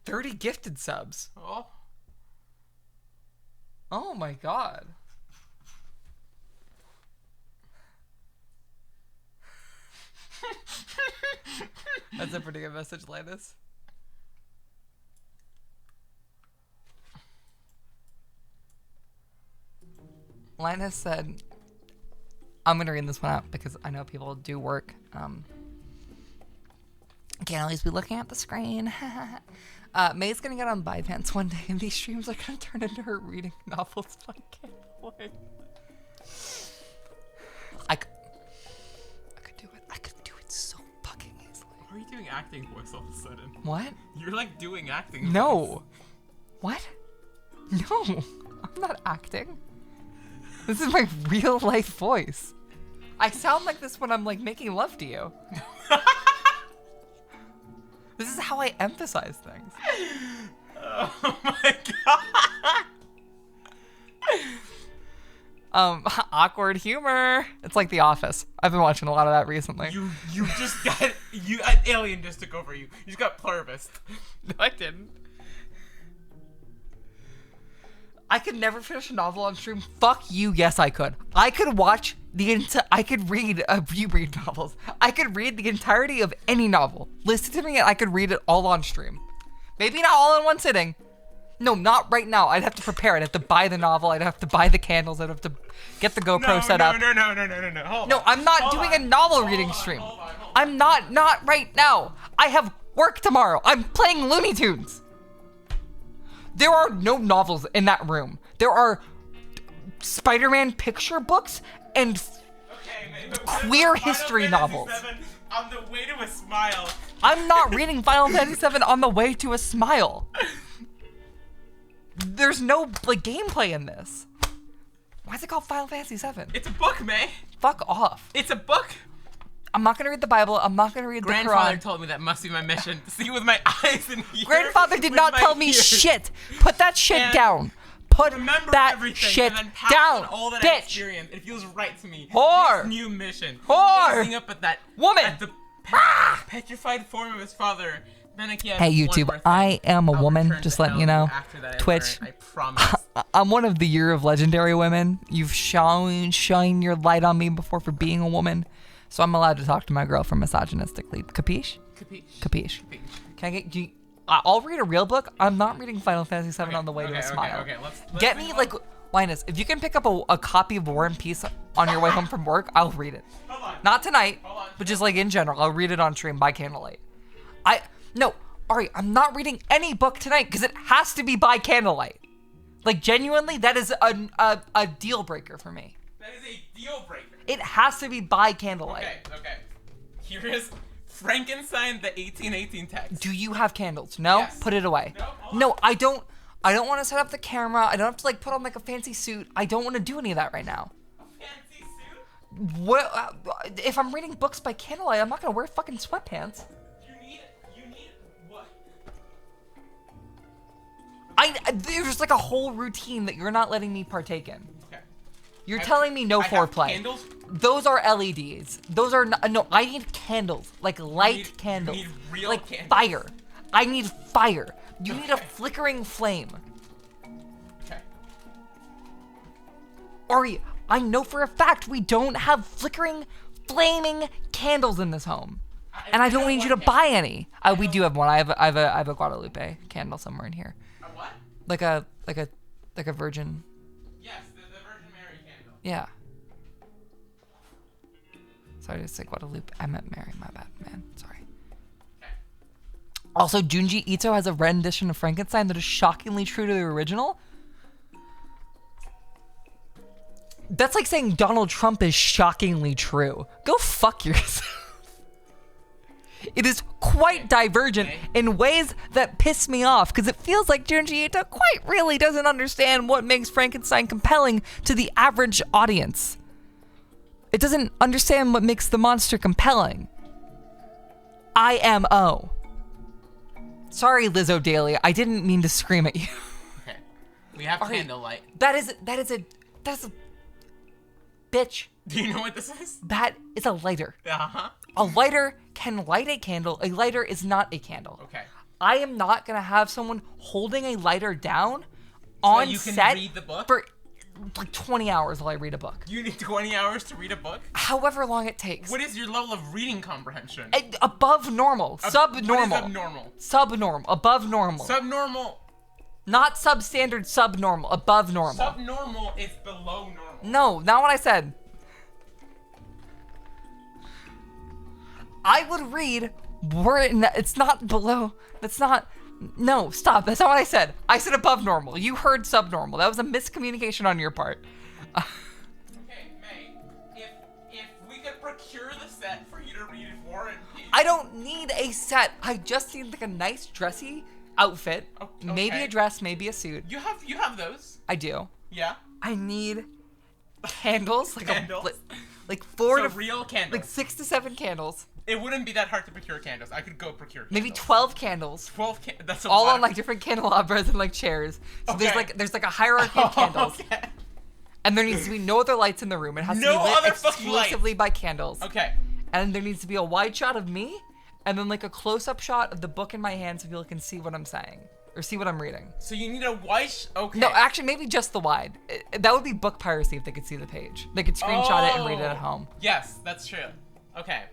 30 gifted subs. Oh. Oh my god. That's a pretty good message, Linus. Linus said, I'm going to read this one out because I know people do work. Can't always be looking at the screen. May's going to get on Bypants one day and these streams are going to turn into her reading novels. I can't wait. I could do it. I could do it so fucking easily. Why are you doing acting voice all of a sudden? What? You're like doing acting No. voice. What? No. I'm not acting. This is my real life voice. I sound like this when I'm like making love to you. This is how I emphasize things. Oh my god. Awkward humor. It's like The Office. I've been watching a lot of that recently. You just got an alien just took over you. You just got pluribus. No, I didn't. I could never finish a novel on stream. Fuck you. Yes, I could. I could watch I could read. You read novels. I could read the entirety of any novel. Listen to me, and I could read it all on stream. Maybe not all in one sitting. No, not right now. I'd have to prepare. I'd have to buy the novel. I'd have to buy the candles. I'd have to get the GoPro set up. No. Hold on. I'm not doing a novel reading stream. I'm not right now. I have work tomorrow. I'm playing Looney Tunes. There are no novels in that room. There are Spider-Man picture books and queer history novels. On the way to a smile. I'm not reading Final Fantasy VII on the way to a smile. There's no gameplay in this. Why is it called Final Fantasy VII? It's a book, May. Fuck off. It's a book. I'm not gonna read the Bible. I'm not gonna read the Quran. Grandfather told me that must be my mission. To see with my eyes and hear. Grandfather did not tell me shit. Put that shit down. Put that shit down, all that bitch. Experience. It feels right to me. Whore. This new mission. Whore. Gazing up at that woman. At the petrified form of his father. Hey YouTube, I am a woman, just letting you know. Twitch, I promise. I'm one of the Year of Legendary Women. You've shine your light on me before for being a woman. So I'm allowed to talk to my girlfriend misogynistically. Capiche? Capiche. Can I get you? I'll read a real book. I'm not reading Final Fantasy VII on the way to a smile. Okay, let's get me, Linus, if you can pick up a copy of War and Peace on your way home from work, I'll read it. Hold on. Not tonight, Hold on. but just in general. I'll read it on stream by candlelight. No, Ari, I'm not reading any book tonight because it has to be by candlelight. Genuinely, that is a deal breaker for me. That is a deal breaker. It has to be by candlelight. Okay. Here is Frankenstein, the 1818 text. Do you have candles? No? Yes. Put it away. No, I don't want to set up the camera. I don't have to put on a fancy suit. I don't want to do any of that right now. A fancy suit? What? If I'm reading books by candlelight, I'm not going to wear fucking sweatpants. You need what? There's a whole routine that you're not letting me partake in. Okay. You're telling me no foreplay. Candles? Those are LEDs. Those are no. I need candles, light candles, you need real candles. Fire. I need fire. You need a flickering flame. Okay. Ari, I know for a fact we don't have flickering, flaming candles in this home, and I don't need you to buy any. We do have one. I have a Guadalupe candle somewhere in here. A what? Like a virgin. Yes, the Virgin Mary candle. Yeah. Sorry to say Guadalupe. I meant Mary. My bad, man. Sorry. Okay. Also, Junji Ito has a rendition of Frankenstein that is shockingly true to the original. That's like saying Donald Trump is shockingly true. Go fuck yourself. It is quite divergent in ways that piss me off because it feels like Junji Ito quite really doesn't understand what makes Frankenstein compelling to the average audience. It doesn't understand what makes the monster compelling. IMO. Sorry, Lizzo Daily. I didn't mean to scream at you. Okay. We have candlelight. That is a bitch. Do you know what this is? That is a lighter. Uh-huh. A lighter can light a candle. A lighter is not a candle. Okay. I am not gonna have someone holding a lighter down on you can set read the book? for 20 hours while I read a book. You need 20 hours to read a book? However long it takes. What is your level of reading comprehension? Above normal. Subnormal. What is abnormal? Subnormal. Above normal. Subnormal. Not substandard, subnormal. Above normal. Subnormal is below normal. No, not what I said. I would read, it's not below, that's not, no, stop, that's not what I said. I said above normal. You heard subnormal. That was a miscommunication on your part. Okay, May, if we could procure the set for you to read War and Peace. I don't need a set. I just need a nice dressy outfit. Okay. Maybe a dress, maybe a suit. You have those. I do. Yeah. I need candles, candles. Real candles. 6 to 7 candles. It wouldn't be that hard to procure candles. I could go procure candles. Maybe 12 candles. 12 that's a all lot on different candelabras and chairs. So there's a hierarchy of candles. Okay. And there needs to be no other lights in the room. It has No to be lit other fucking exclusively by candles. Okay. And there needs to be a wide shot of me, and then like a close-up shot of the book in my hand so people can see what I'm saying. Or see what I'm reading. So you need a wide okay. No, actually, maybe just the wide. That would be book piracy if they could see the page. They could screenshot it and read it at home. Yes, that's true. Okay.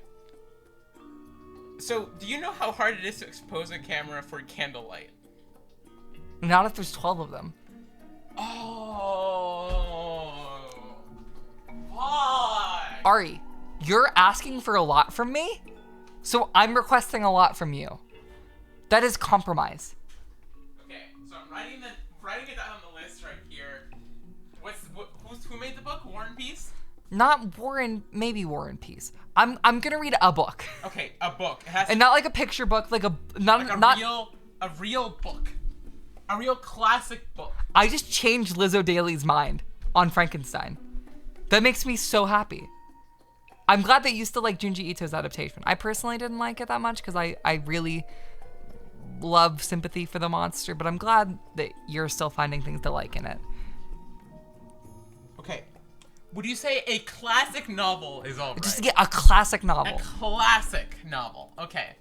So, do you know how hard it is to expose a camera for candlelight? Not if there's 12 of them. Oh. Why? Ari, you're asking for a lot from me, so I'm requesting a lot from you. That is compromise. Okay, so I'm writing it down on the list right here. Who made the book? War and Peace? Not maybe War and Peace. I'm gonna read a book. Okay, a book. It has and not like a picture book, like a real book. A real classic book. I just changed Lizzo Daly's mind on Frankenstein. That makes me so happy. I'm glad that you still like Junji Ito's adaptation. I personally didn't like it that much because I really love sympathy for the monster, but I'm glad that you're still finding things to like in it. Okay. Would you say a classic novel is all right? Just get a classic novel. A classic novel. Okay.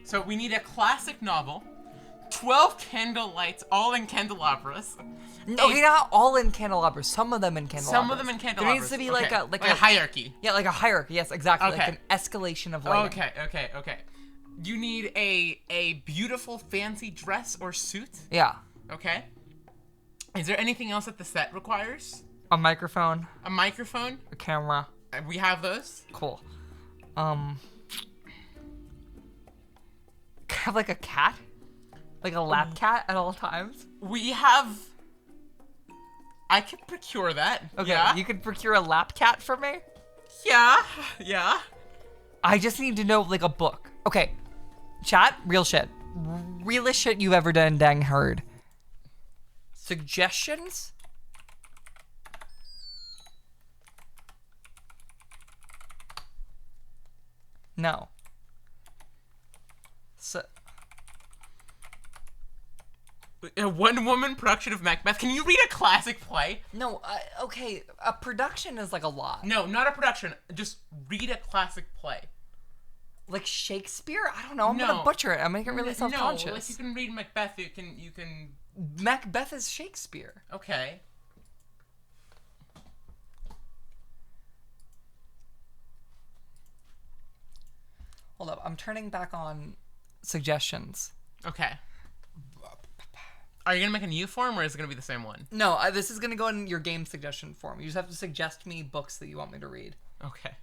So we need a classic novel, 12 candle lights, all in candelabras. No, not all in candelabras. Some of them in candelabras. Some of them in candelabras. There needs to be like a hierarchy. Yeah, like a hierarchy. Yes, exactly. Okay. Like an escalation of lighting. Okay. You need a beautiful fancy dress or suit. Yeah. Okay. Is there anything else that the set requires? A microphone. A microphone. A camera. We have those. Cool. Have like a cat, like a lap cat at all times. We have. I could procure that. Okay, yeah. You could procure a lap cat for me. Yeah. I just need to know like a book. Okay, chat, real shit, realest shit you've ever done, dang heard. Suggestions? No. So. A one-woman production of Macbeth. Can you read a classic play? No, okay, a production is like a lot. No, not a production. Just read a classic play. Like Shakespeare? I don't know. I'm gonna butcher it. I'm making it really self-conscious. No, like you can read Macbeth. You can. Macbeth is Shakespeare. Okay. Hold up, I'm turning back on suggestions. Okay. Are you gonna make a new form, or is it gonna be the same one? No, this is gonna go in your game suggestion form. You just have to suggest me books that you want me to read. Okay.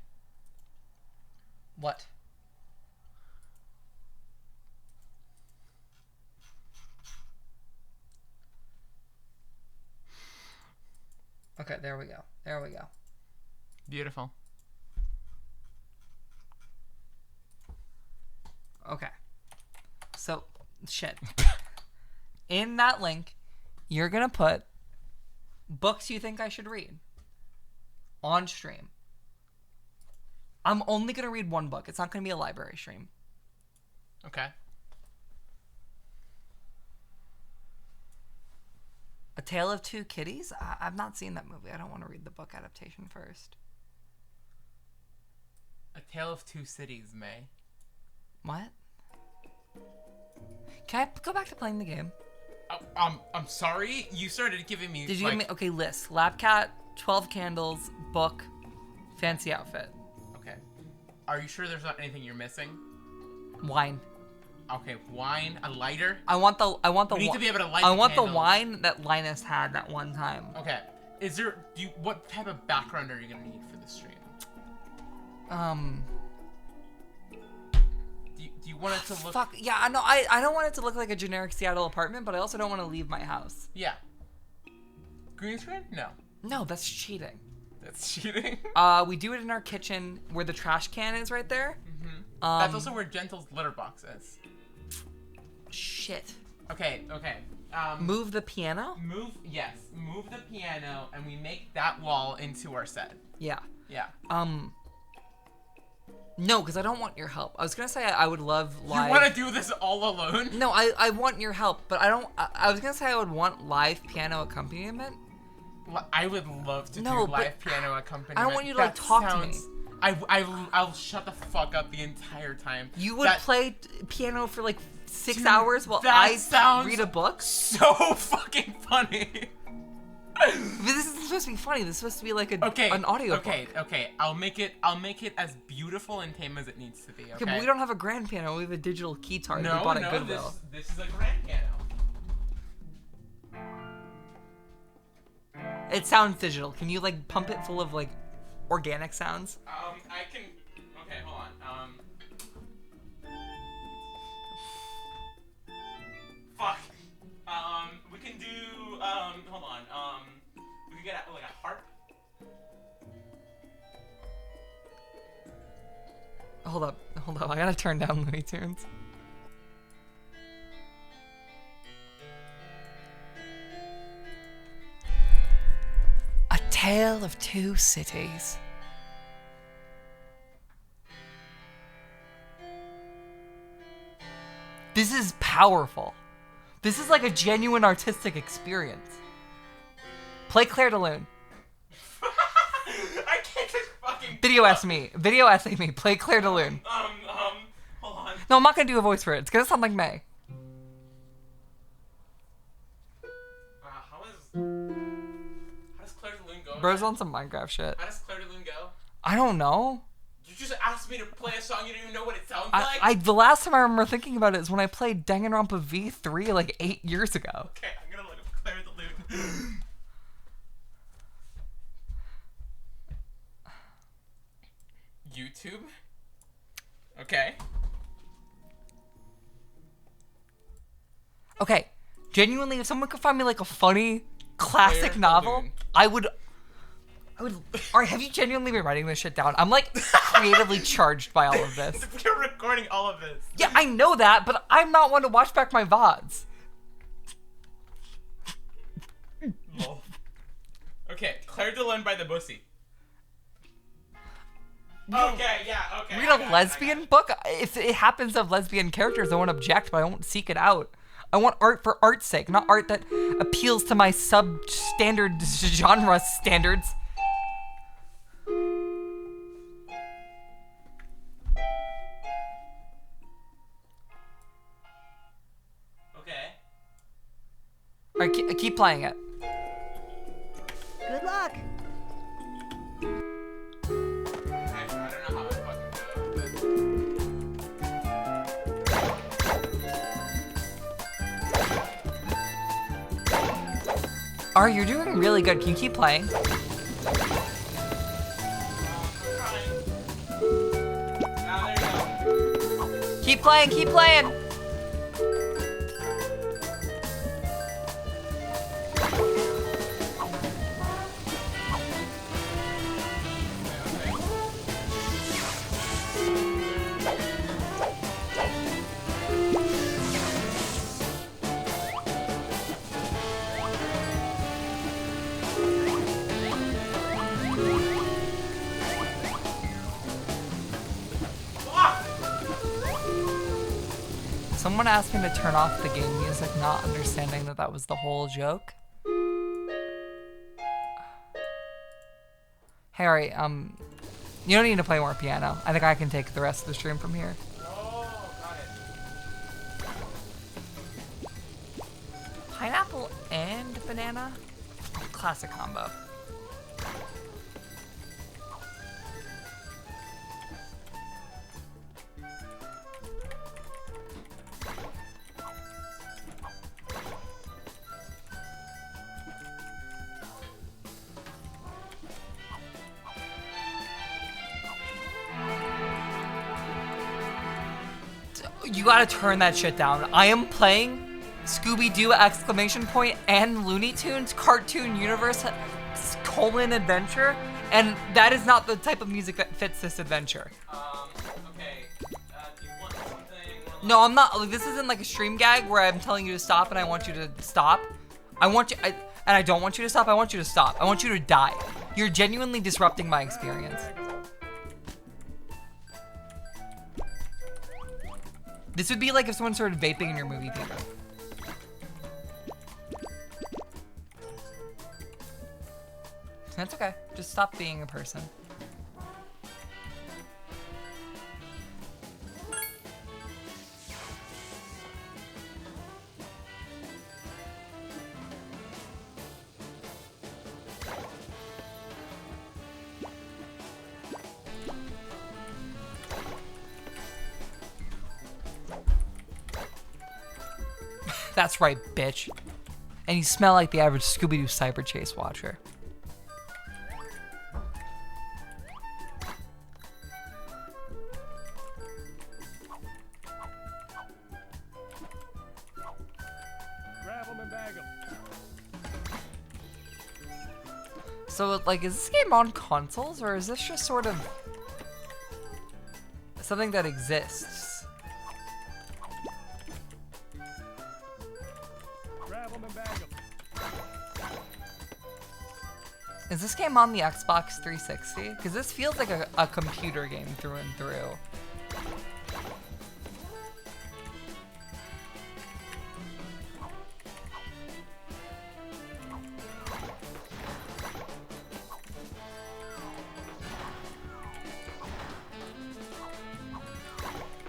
What? Okay, there we go. There we go. Beautiful. Okay. So, shit. In that link, you're gonna put books you think I should read on stream. I'm only gonna read one book. It's not gonna be a library stream. Okay. A Tale of Two Kitties? I've not seen that movie. I don't want to read the book adaptation first. A Tale of Two Cities, May. What? Can I go back to playing the game? I'm sorry. You started giving me. Did you give me? Okay, list. Lap cat, 12 candles, book, fancy outfit. Okay. Are you sure there's not anything you're missing? Wine. Okay, wine, a lighter. I want the. We need to be able to light. I want candles. the wine that Linus had that one time. Okay. Is there? What type of background are you gonna need for the stream? Do you want it to look? Fuck yeah! No, I don't want it to look like a generic Seattle apartment, but I also don't want to leave my house. Yeah. Green screen? No. No, that's cheating. That's cheating. We do it in our kitchen where the trash can is right there. Mm-hmm. That's also where Gentle's litter box is. Shit. Okay. Move the piano? Move the piano, and we make that wall into our set. Yeah. Yeah. No, because I don't want your help. I was gonna say I would love live. You want to do this all alone? No, I want your help, but I don't. I was gonna say I would want live piano accompaniment, I would love to do live piano accompaniment. I don't want you to like talk to me. I'll shut the fuck up the entire time. You would play piano for like 6 hours while I read a book? So fucking funny. But this isn't supposed to be funny. This is supposed to be like an audio book. Okay. I'll make it as beautiful and tame as it needs to be. Okay, but we don't have a grand piano. We have a digital keytar. We bought at Goodwill. This is a grand piano. It sounds digital. Can you like pump it full of like organic sounds? I can. Okay, hold on. Fuck. We can do. Hold on. We can get like a harp. Hold up. I gotta turn down Looney Tunes. A Tale of Two Cities. This is powerful. This is like a genuine artistic experience. Play Claire de Lune. I can't just fucking. Video essay me. Play Claire de Lune. Hold on. No, I'm not gonna do a voice for it. It's gonna sound like May. How does Claire de Lune go? Bro's on some Minecraft shit. How does Claire de Lune go? I don't know. You just asked me to play a song you don't even know what it sounds like? The last time I remember thinking about it is when I played Danganronpa V3 like 8 years ago. Okay, I'm gonna look up Claire de Lune. YouTube? Okay. Okay, genuinely, if someone could find me like a funny classic novel, I would. Alright, have you genuinely been writing this shit down? I'm like creatively charged by all of this. We're recording all of this. Yeah, I know that, but I'm not one to watch back my VODs. Lol. Okay, Claire de Lune by the Bussy. Okay, yeah, okay. Read a lesbian book? If it happens to have lesbian characters, I won't object, but I won't seek it out. I want art for art's sake, not art that appeals to my substandard genre standards. Okay. Alright, keep playing it. Good luck. Alright, you're doing really good. Can you keep playing? Keep playing, keep playing! Someone asked me to turn off the game music, not understanding that that was the whole joke. Harry, you don't need to play more piano. I think I can take the rest of the stream from here. Oh, got it. Pineapple and banana? Classic combo. You gotta turn that shit down. I am playing Scooby Doo ! And Looney Tunes Cartoon Universe : Adventure, and that is not the type of music that fits this adventure. Okay. Do you want something? No, I'm not. Like, this isn't like a stream gag where I'm telling you to stop and I want you to stop. I want you, and I don't want you to stop. I want you to stop. I want you to die. You're genuinely disrupting my experience. This would be like if someone started vaping in your movie theater. That's okay. Just stop being a person. That's right, bitch. And you smell like the average Scooby Doo cyber chase watcher. Grab 'em and bag 'em. So, like, is this game on consoles, or is this just sort of something that exists? Grab 'em and bag 'em. Is this game on the Xbox 360? Because this feels like a computer game through and through.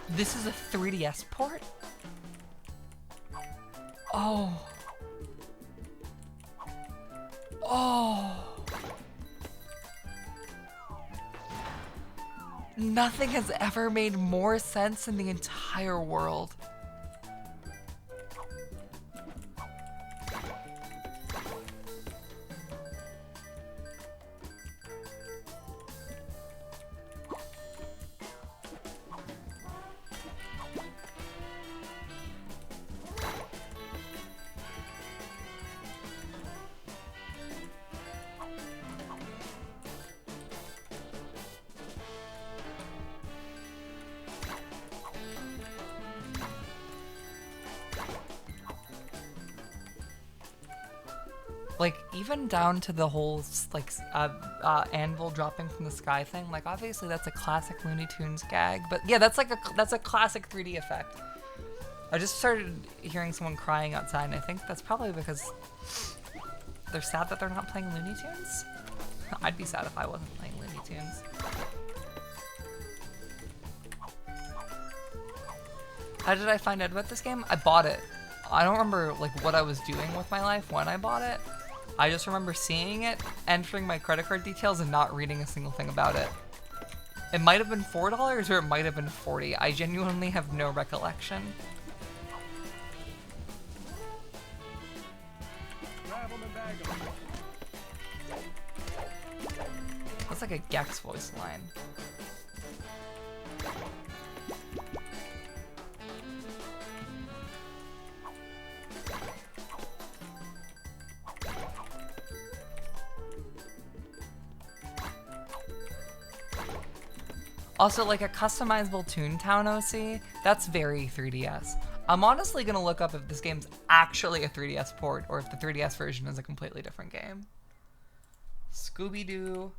This is a 3DS port? Oh. Oh. Nothing has ever made more sense in the entire world. Like, even down to the whole, like, anvil dropping from the sky thing, like, obviously that's a classic Looney Tunes gag, but yeah, that's like that's a classic 3D effect. I just started hearing someone crying outside, and I think that's probably because they're sad that they're not playing Looney Tunes. I'd be sad if I wasn't playing Looney Tunes. How did I find out about this game? I bought it. I don't remember, like, what I was doing with my life when I bought it. I just remember seeing it, entering my credit card details, and not reading a single thing about it. It might have been $4 or it might have been $40. I genuinely have no recollection. Grab 'em and bag 'em. That's like a Gex voice line. Also, like a customizable Toontown OC, that's very 3DS. I'm honestly gonna look up if this game's actually a 3DS port or if the 3DS version is a completely different game. Scooby Doo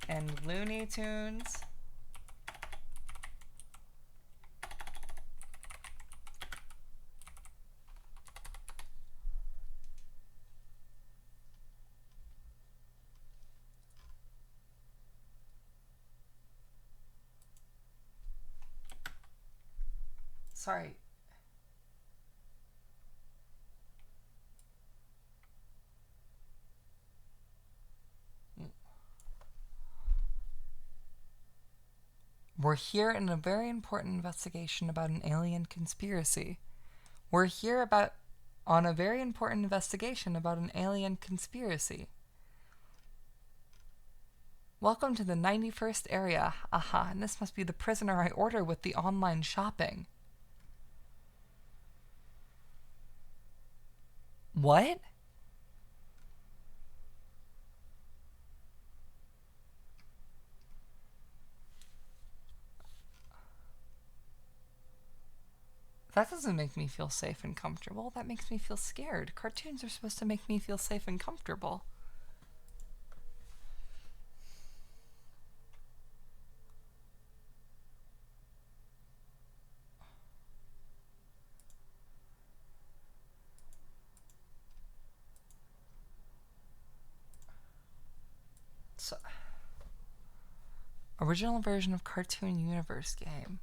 and Looney Tunes. Sorry. We're here in a very important investigation about an alien conspiracy. We're here on a very important investigation about an alien conspiracy. Welcome to the 91st area. Aha, and this must be the prisoner I order with the online shopping. What? That doesn't make me feel safe and comfortable. That makes me feel scared. Cartoons are supposed to make me feel safe and comfortable. Original version of Cartoon Universe game.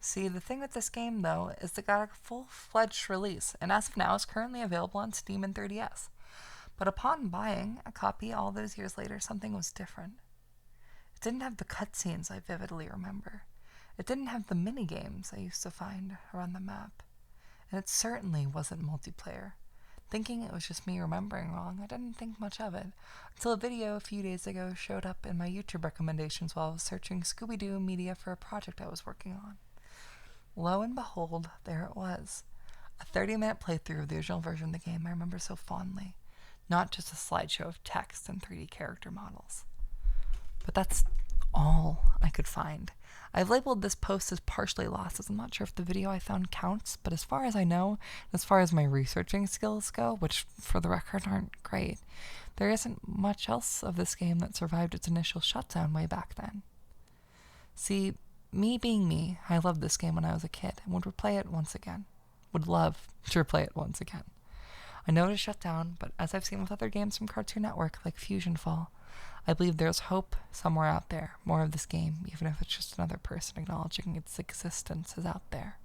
See, the thing with this game, though, is it got a full-fledged release, and as of now is currently available on Steam and 3DS. But upon buying a copy all those years later, something was different. It didn't have the cutscenes I vividly remember. It didn't have the mini-games I used to find around the map. And it certainly wasn't multiplayer. Thinking it was just me remembering wrong, I didn't think much of it, until a video a few days ago showed up in my YouTube recommendations while I was searching Scooby Doo media for a project I was working on. Lo and behold, there it was. A 30-minute playthrough of the original version of the game I remember so fondly. Not just a slideshow of text and 3D character models. But that's all I could find. I've labeled this post as partially lost, as I'm not sure if the video I found counts, but as far as I know, as far as my researching skills go, which for the record aren't great, there isn't much else of this game that survived its initial shutdown way back then. See, me being me, I loved this game when I was a kid and would replay it once again. Would love to replay it once again. I know it is shut down, but as I've seen with other games from Cartoon Network like Fusion Fall, I believe there's hope somewhere out there, more of this game, even if it's just another person acknowledging its existence is out there.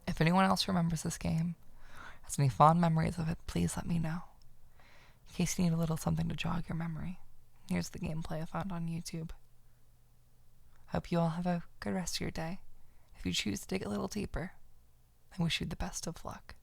If anyone else remembers this game, has any fond memories of it, please let me know. In case you need a little something to jog your memory, here's the gameplay I found on YouTube. Hope you all have a good rest of your day. If you choose to dig a little deeper, I wish you the best of luck.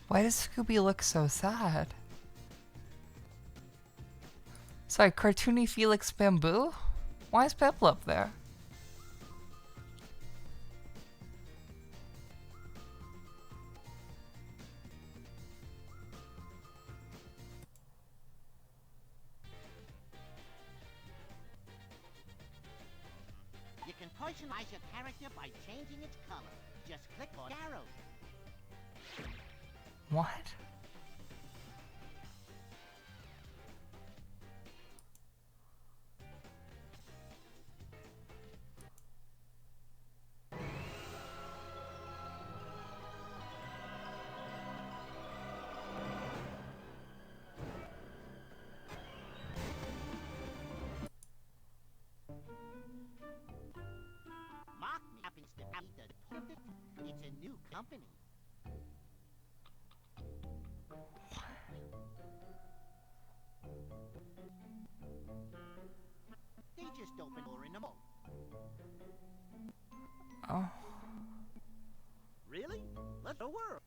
Why does Scooby look so sad? Sorry, cartoony Felix Bamboo? Why is Peppa up there? You can personalize your character by changing its color. Just click on arrows. What? Mark happens to be the perfect. It's a new company. They just opened more in the mall. Oh. Really? Let's the world.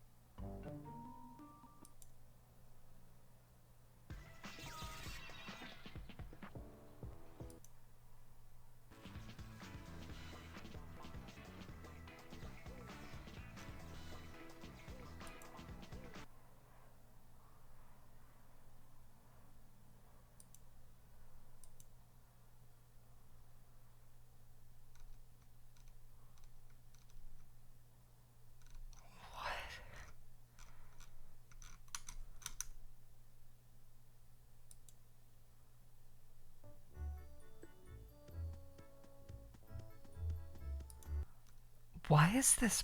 Why is this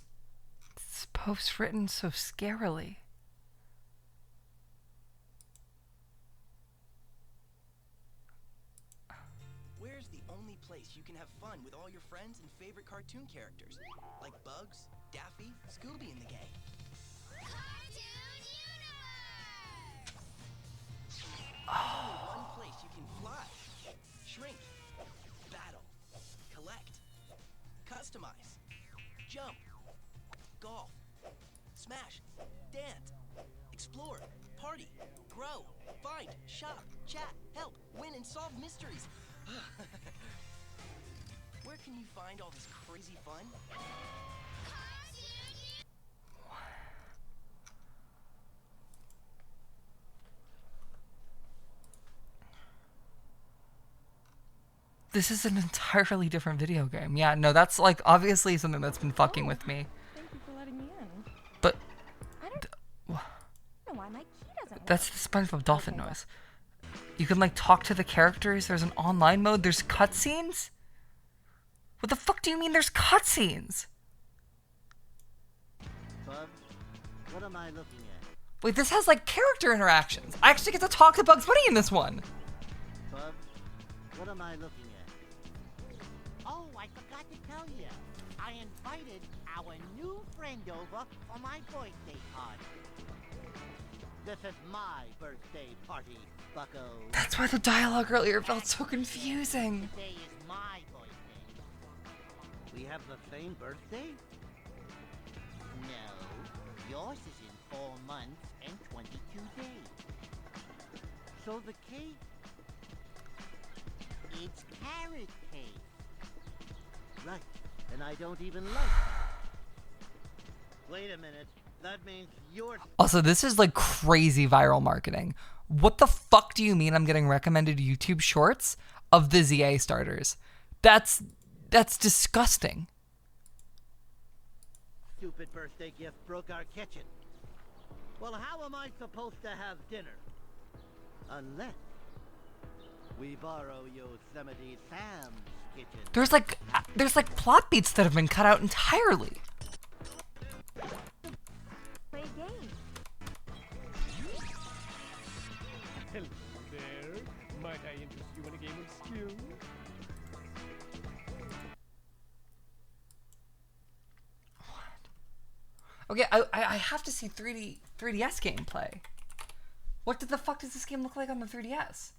post written so scarily? you can have fun with all your friends and favorite cartoon characters, like Bugs, Daffy, Scooby, and the gang. Only one place you can fly, shrink, battle, collect, customize, jump, golf, smash, dance, explore, party, grow, find, shop, chat, help, win, and solve mysteries. Where can you find all this crazy fun? This is an entirely different video game. Yeah, no, that's like obviously something that's been fucking with me. Thank you for letting me in. But I don't know why my key doesn't work. that's the SpongeBob dolphin noise. You can like talk to the characters. There's an online mode. There's cutscenes. What the fuck do you mean there's cutscenes? Bub, what am I looking at? Wait, this has like character interactions. I actually get to talk to Bugs Bunny in this one. Bub, what am I looking at? Oh, I forgot to tell you. I invited our new friend over for my birthday party. This is my birthday party, bucko. That's why the dialogue earlier felt so confusing. Today is my birthday. We have the same birthday? No. Yours is in 4 months and 22 days. So the cake? It's carrot cake. Right. And I don't even like that. Wait a minute. That means you're... Also, this is like crazy viral marketing. What the fuck do you mean I'm getting recommended YouTube shorts of the ZA starters? That's disgusting. Stupid birthday gift broke our kitchen. Well, how am I supposed to have dinner? Unless we borrow Yosemite Sam's kitchen. There's like plot beats that have been cut out entirely. Play a game. Hello there. Might I interest you in a game of skill? Okay, I have to see 3DS gameplay. What the fuck does this game look like on the 3DS?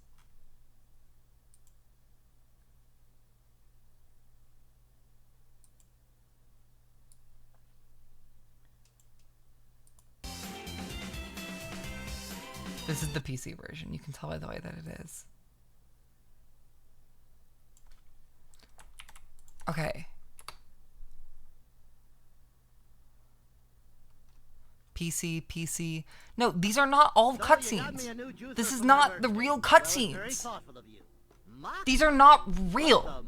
This is the PC version. You can tell by the way that it is. Okay. PC. No, these are not all cutscenes. This is not the real cutscenes. These are not real.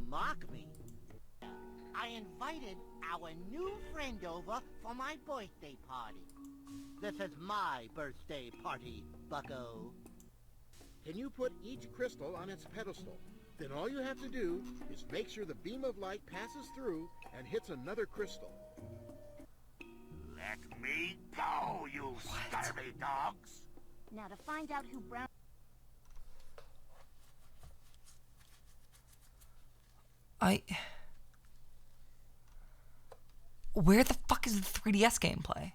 I invited our new friend over for my birthday party. This is my birthday party, bucko. Can you put each crystal on its pedestal? Then all you have to do is make sure the beam of light passes through and hits another crystal. Let me go, you scurvy dogs! Now to find out who Brown... Where the fuck is the 3DS gameplay?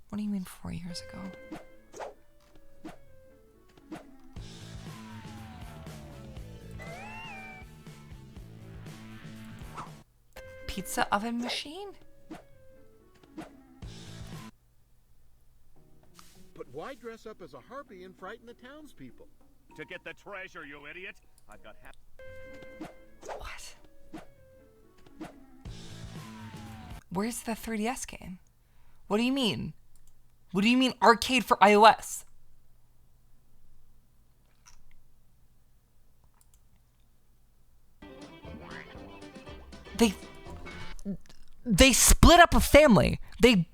What do you mean 4 years ago? Pizza oven machine? But why dress up as a harpy and frighten the townspeople? To get the treasure, you idiot! I've got half... What? Where's the 3DS game? What do you mean? What do you mean arcade for iOS? They split up a family. They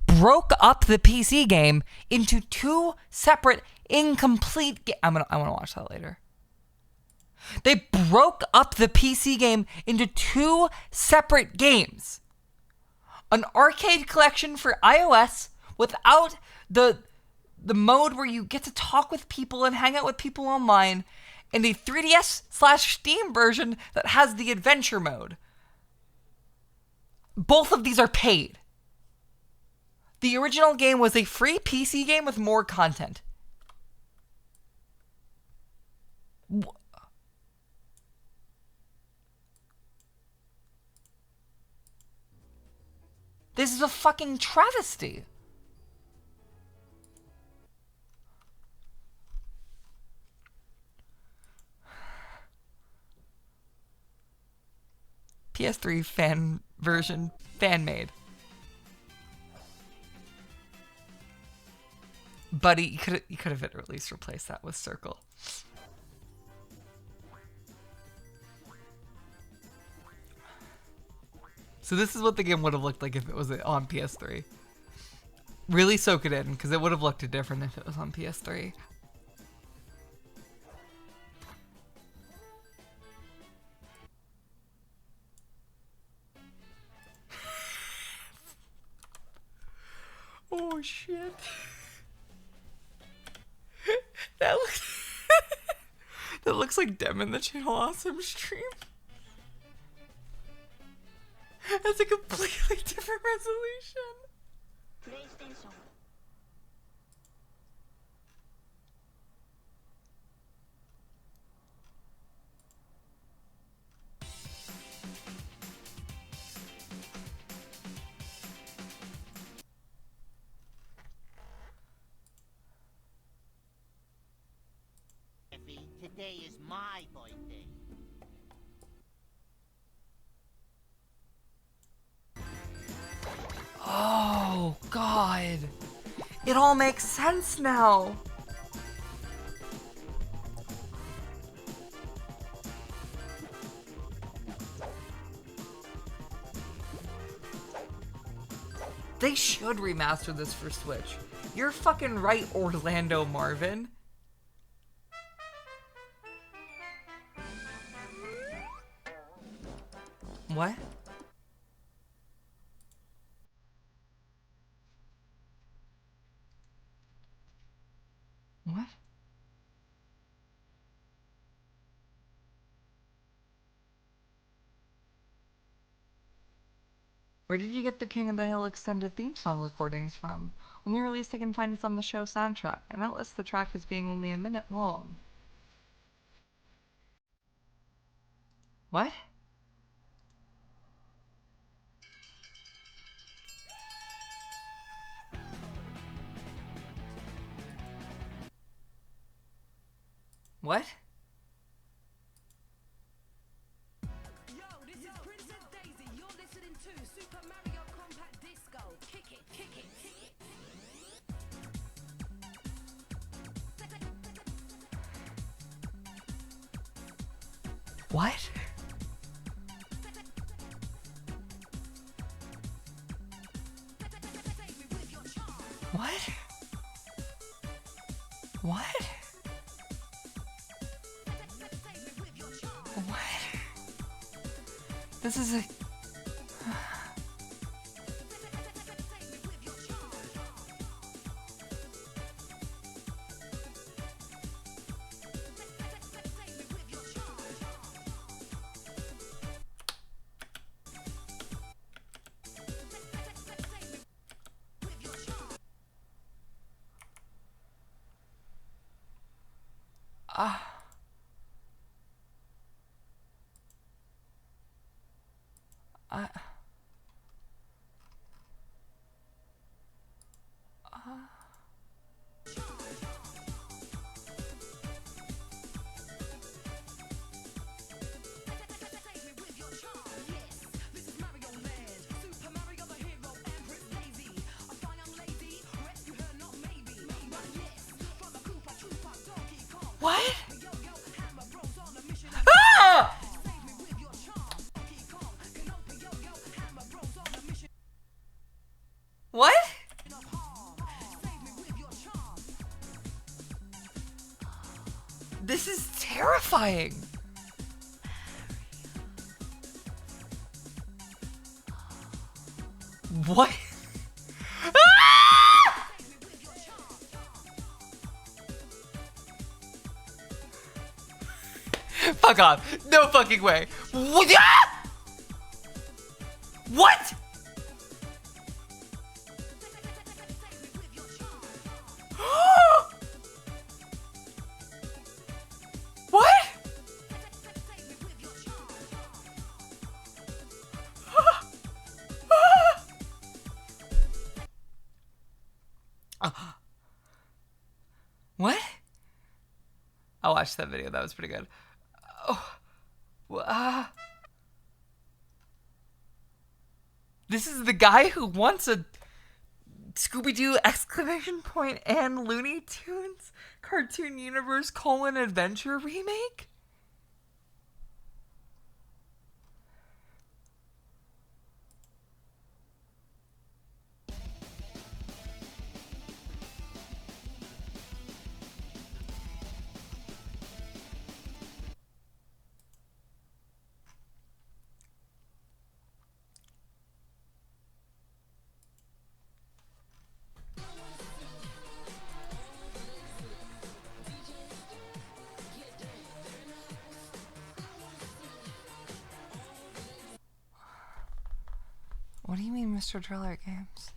broke up the PC game into two separate, incomplete I want to watch that later. They broke up the PC game into two separate games. An arcade collection for iOS without the the mode where you get to talk with people and hang out with people online, and a 3DS/Steam version that has the adventure mode. Both of these are paid. The original game was a free PC game with more content. This is a fucking travesty. PS3 fan version, fan made. Buddy, you could have at least replaced that with Circle. So this is what the game would have looked like if it was on PS3. Really soak it in, because it would have looked different if it was on PS3. Oh shit. That looks like Dem in the Channel Awesome stream. That's a completely different resolution. Today is my birthday. Oh, God. It all makes sense now. They should remaster this for Switch. You're fucking right, Orlando Marvin. What? What? Where did you get the King of the Hill extended theme song recordings from? When we released, I can find it on the show soundtrack, and that lists the track as being only a minute long. What? What? Yo, this is Princess Daisy. You're listening to Super Mario Compact Disco. Kick it, kick it, kick it. What? What? What? What? This is a... What? Ah! What? This is terrifying. What? Ah! Fuck off. No fucking way. What? Ah! What? What? What? I watched that video. That was pretty good. Oh. This is the guy who wants a Scooby Doo exclamation point and Looney Tunes Cartoon Universe : Adventure remake? What do you mean, Mr. Driller Games?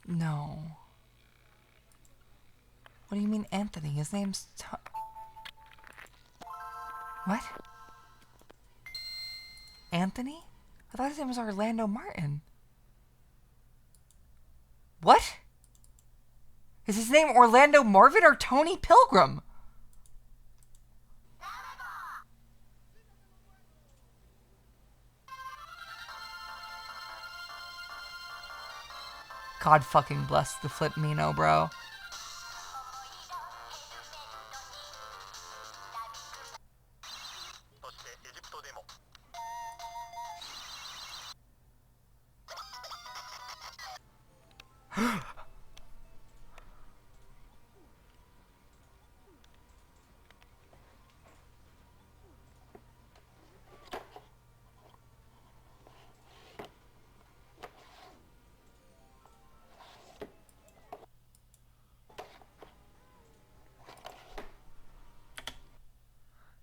No. What do you mean, Anthony? His name's What? Anthony? I thought his name was Orlando Martin. What? Is his name Orlando Marvin or Tony Pilgrim? God fucking bless the Flip Mino, bro.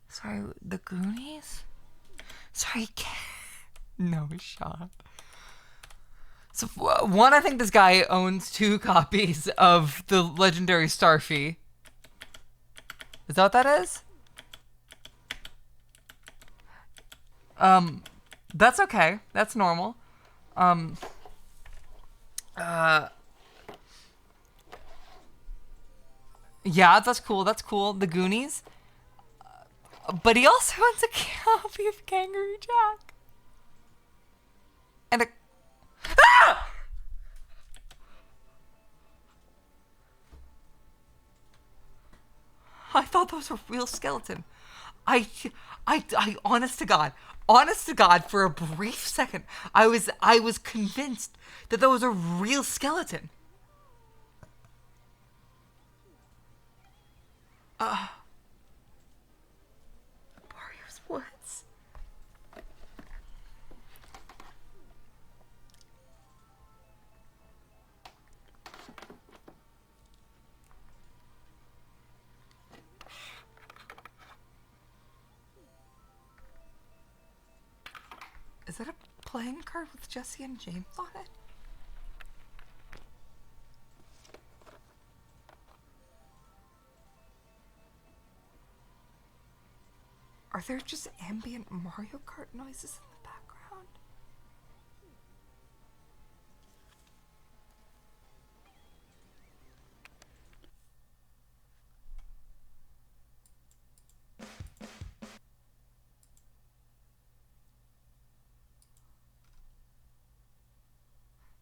Sorry, the Goonies? Sorry, no shot. So, one, I think this guy owns 2 copies of the legendary Starfy. Is that what that is? That's okay. That's normal. Yeah, that's cool. That's cool. The Goonies. But he also owns a copy of Kangaroo Jack. And a... Ah! I thought that was a real skeleton. I honest to God, for a brief second, I was convinced that was a real skeleton. Barrio's Woods. Is that a playing card with Jesse and James on it? Are there just ambient Mario Kart noises in the background?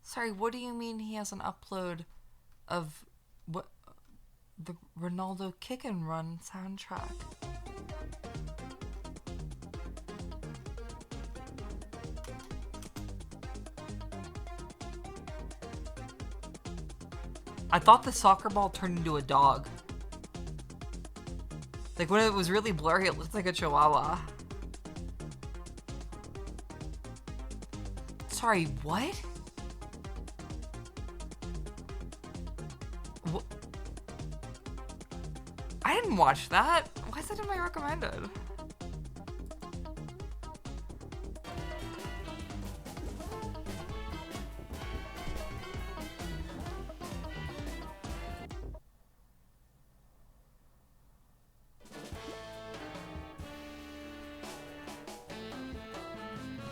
Sorry, what do you mean he has an upload of what the Ronaldo Kick and Run soundtrack? I thought the soccer ball turned into a dog. Like when it was really blurry, it looked like a chihuahua. Sorry, what? didn't watch that. Why is that in my recommended?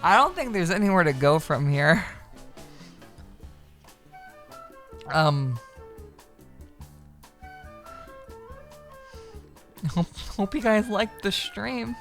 I don't think there's anywhere to go from here. Hope you guys liked the stream.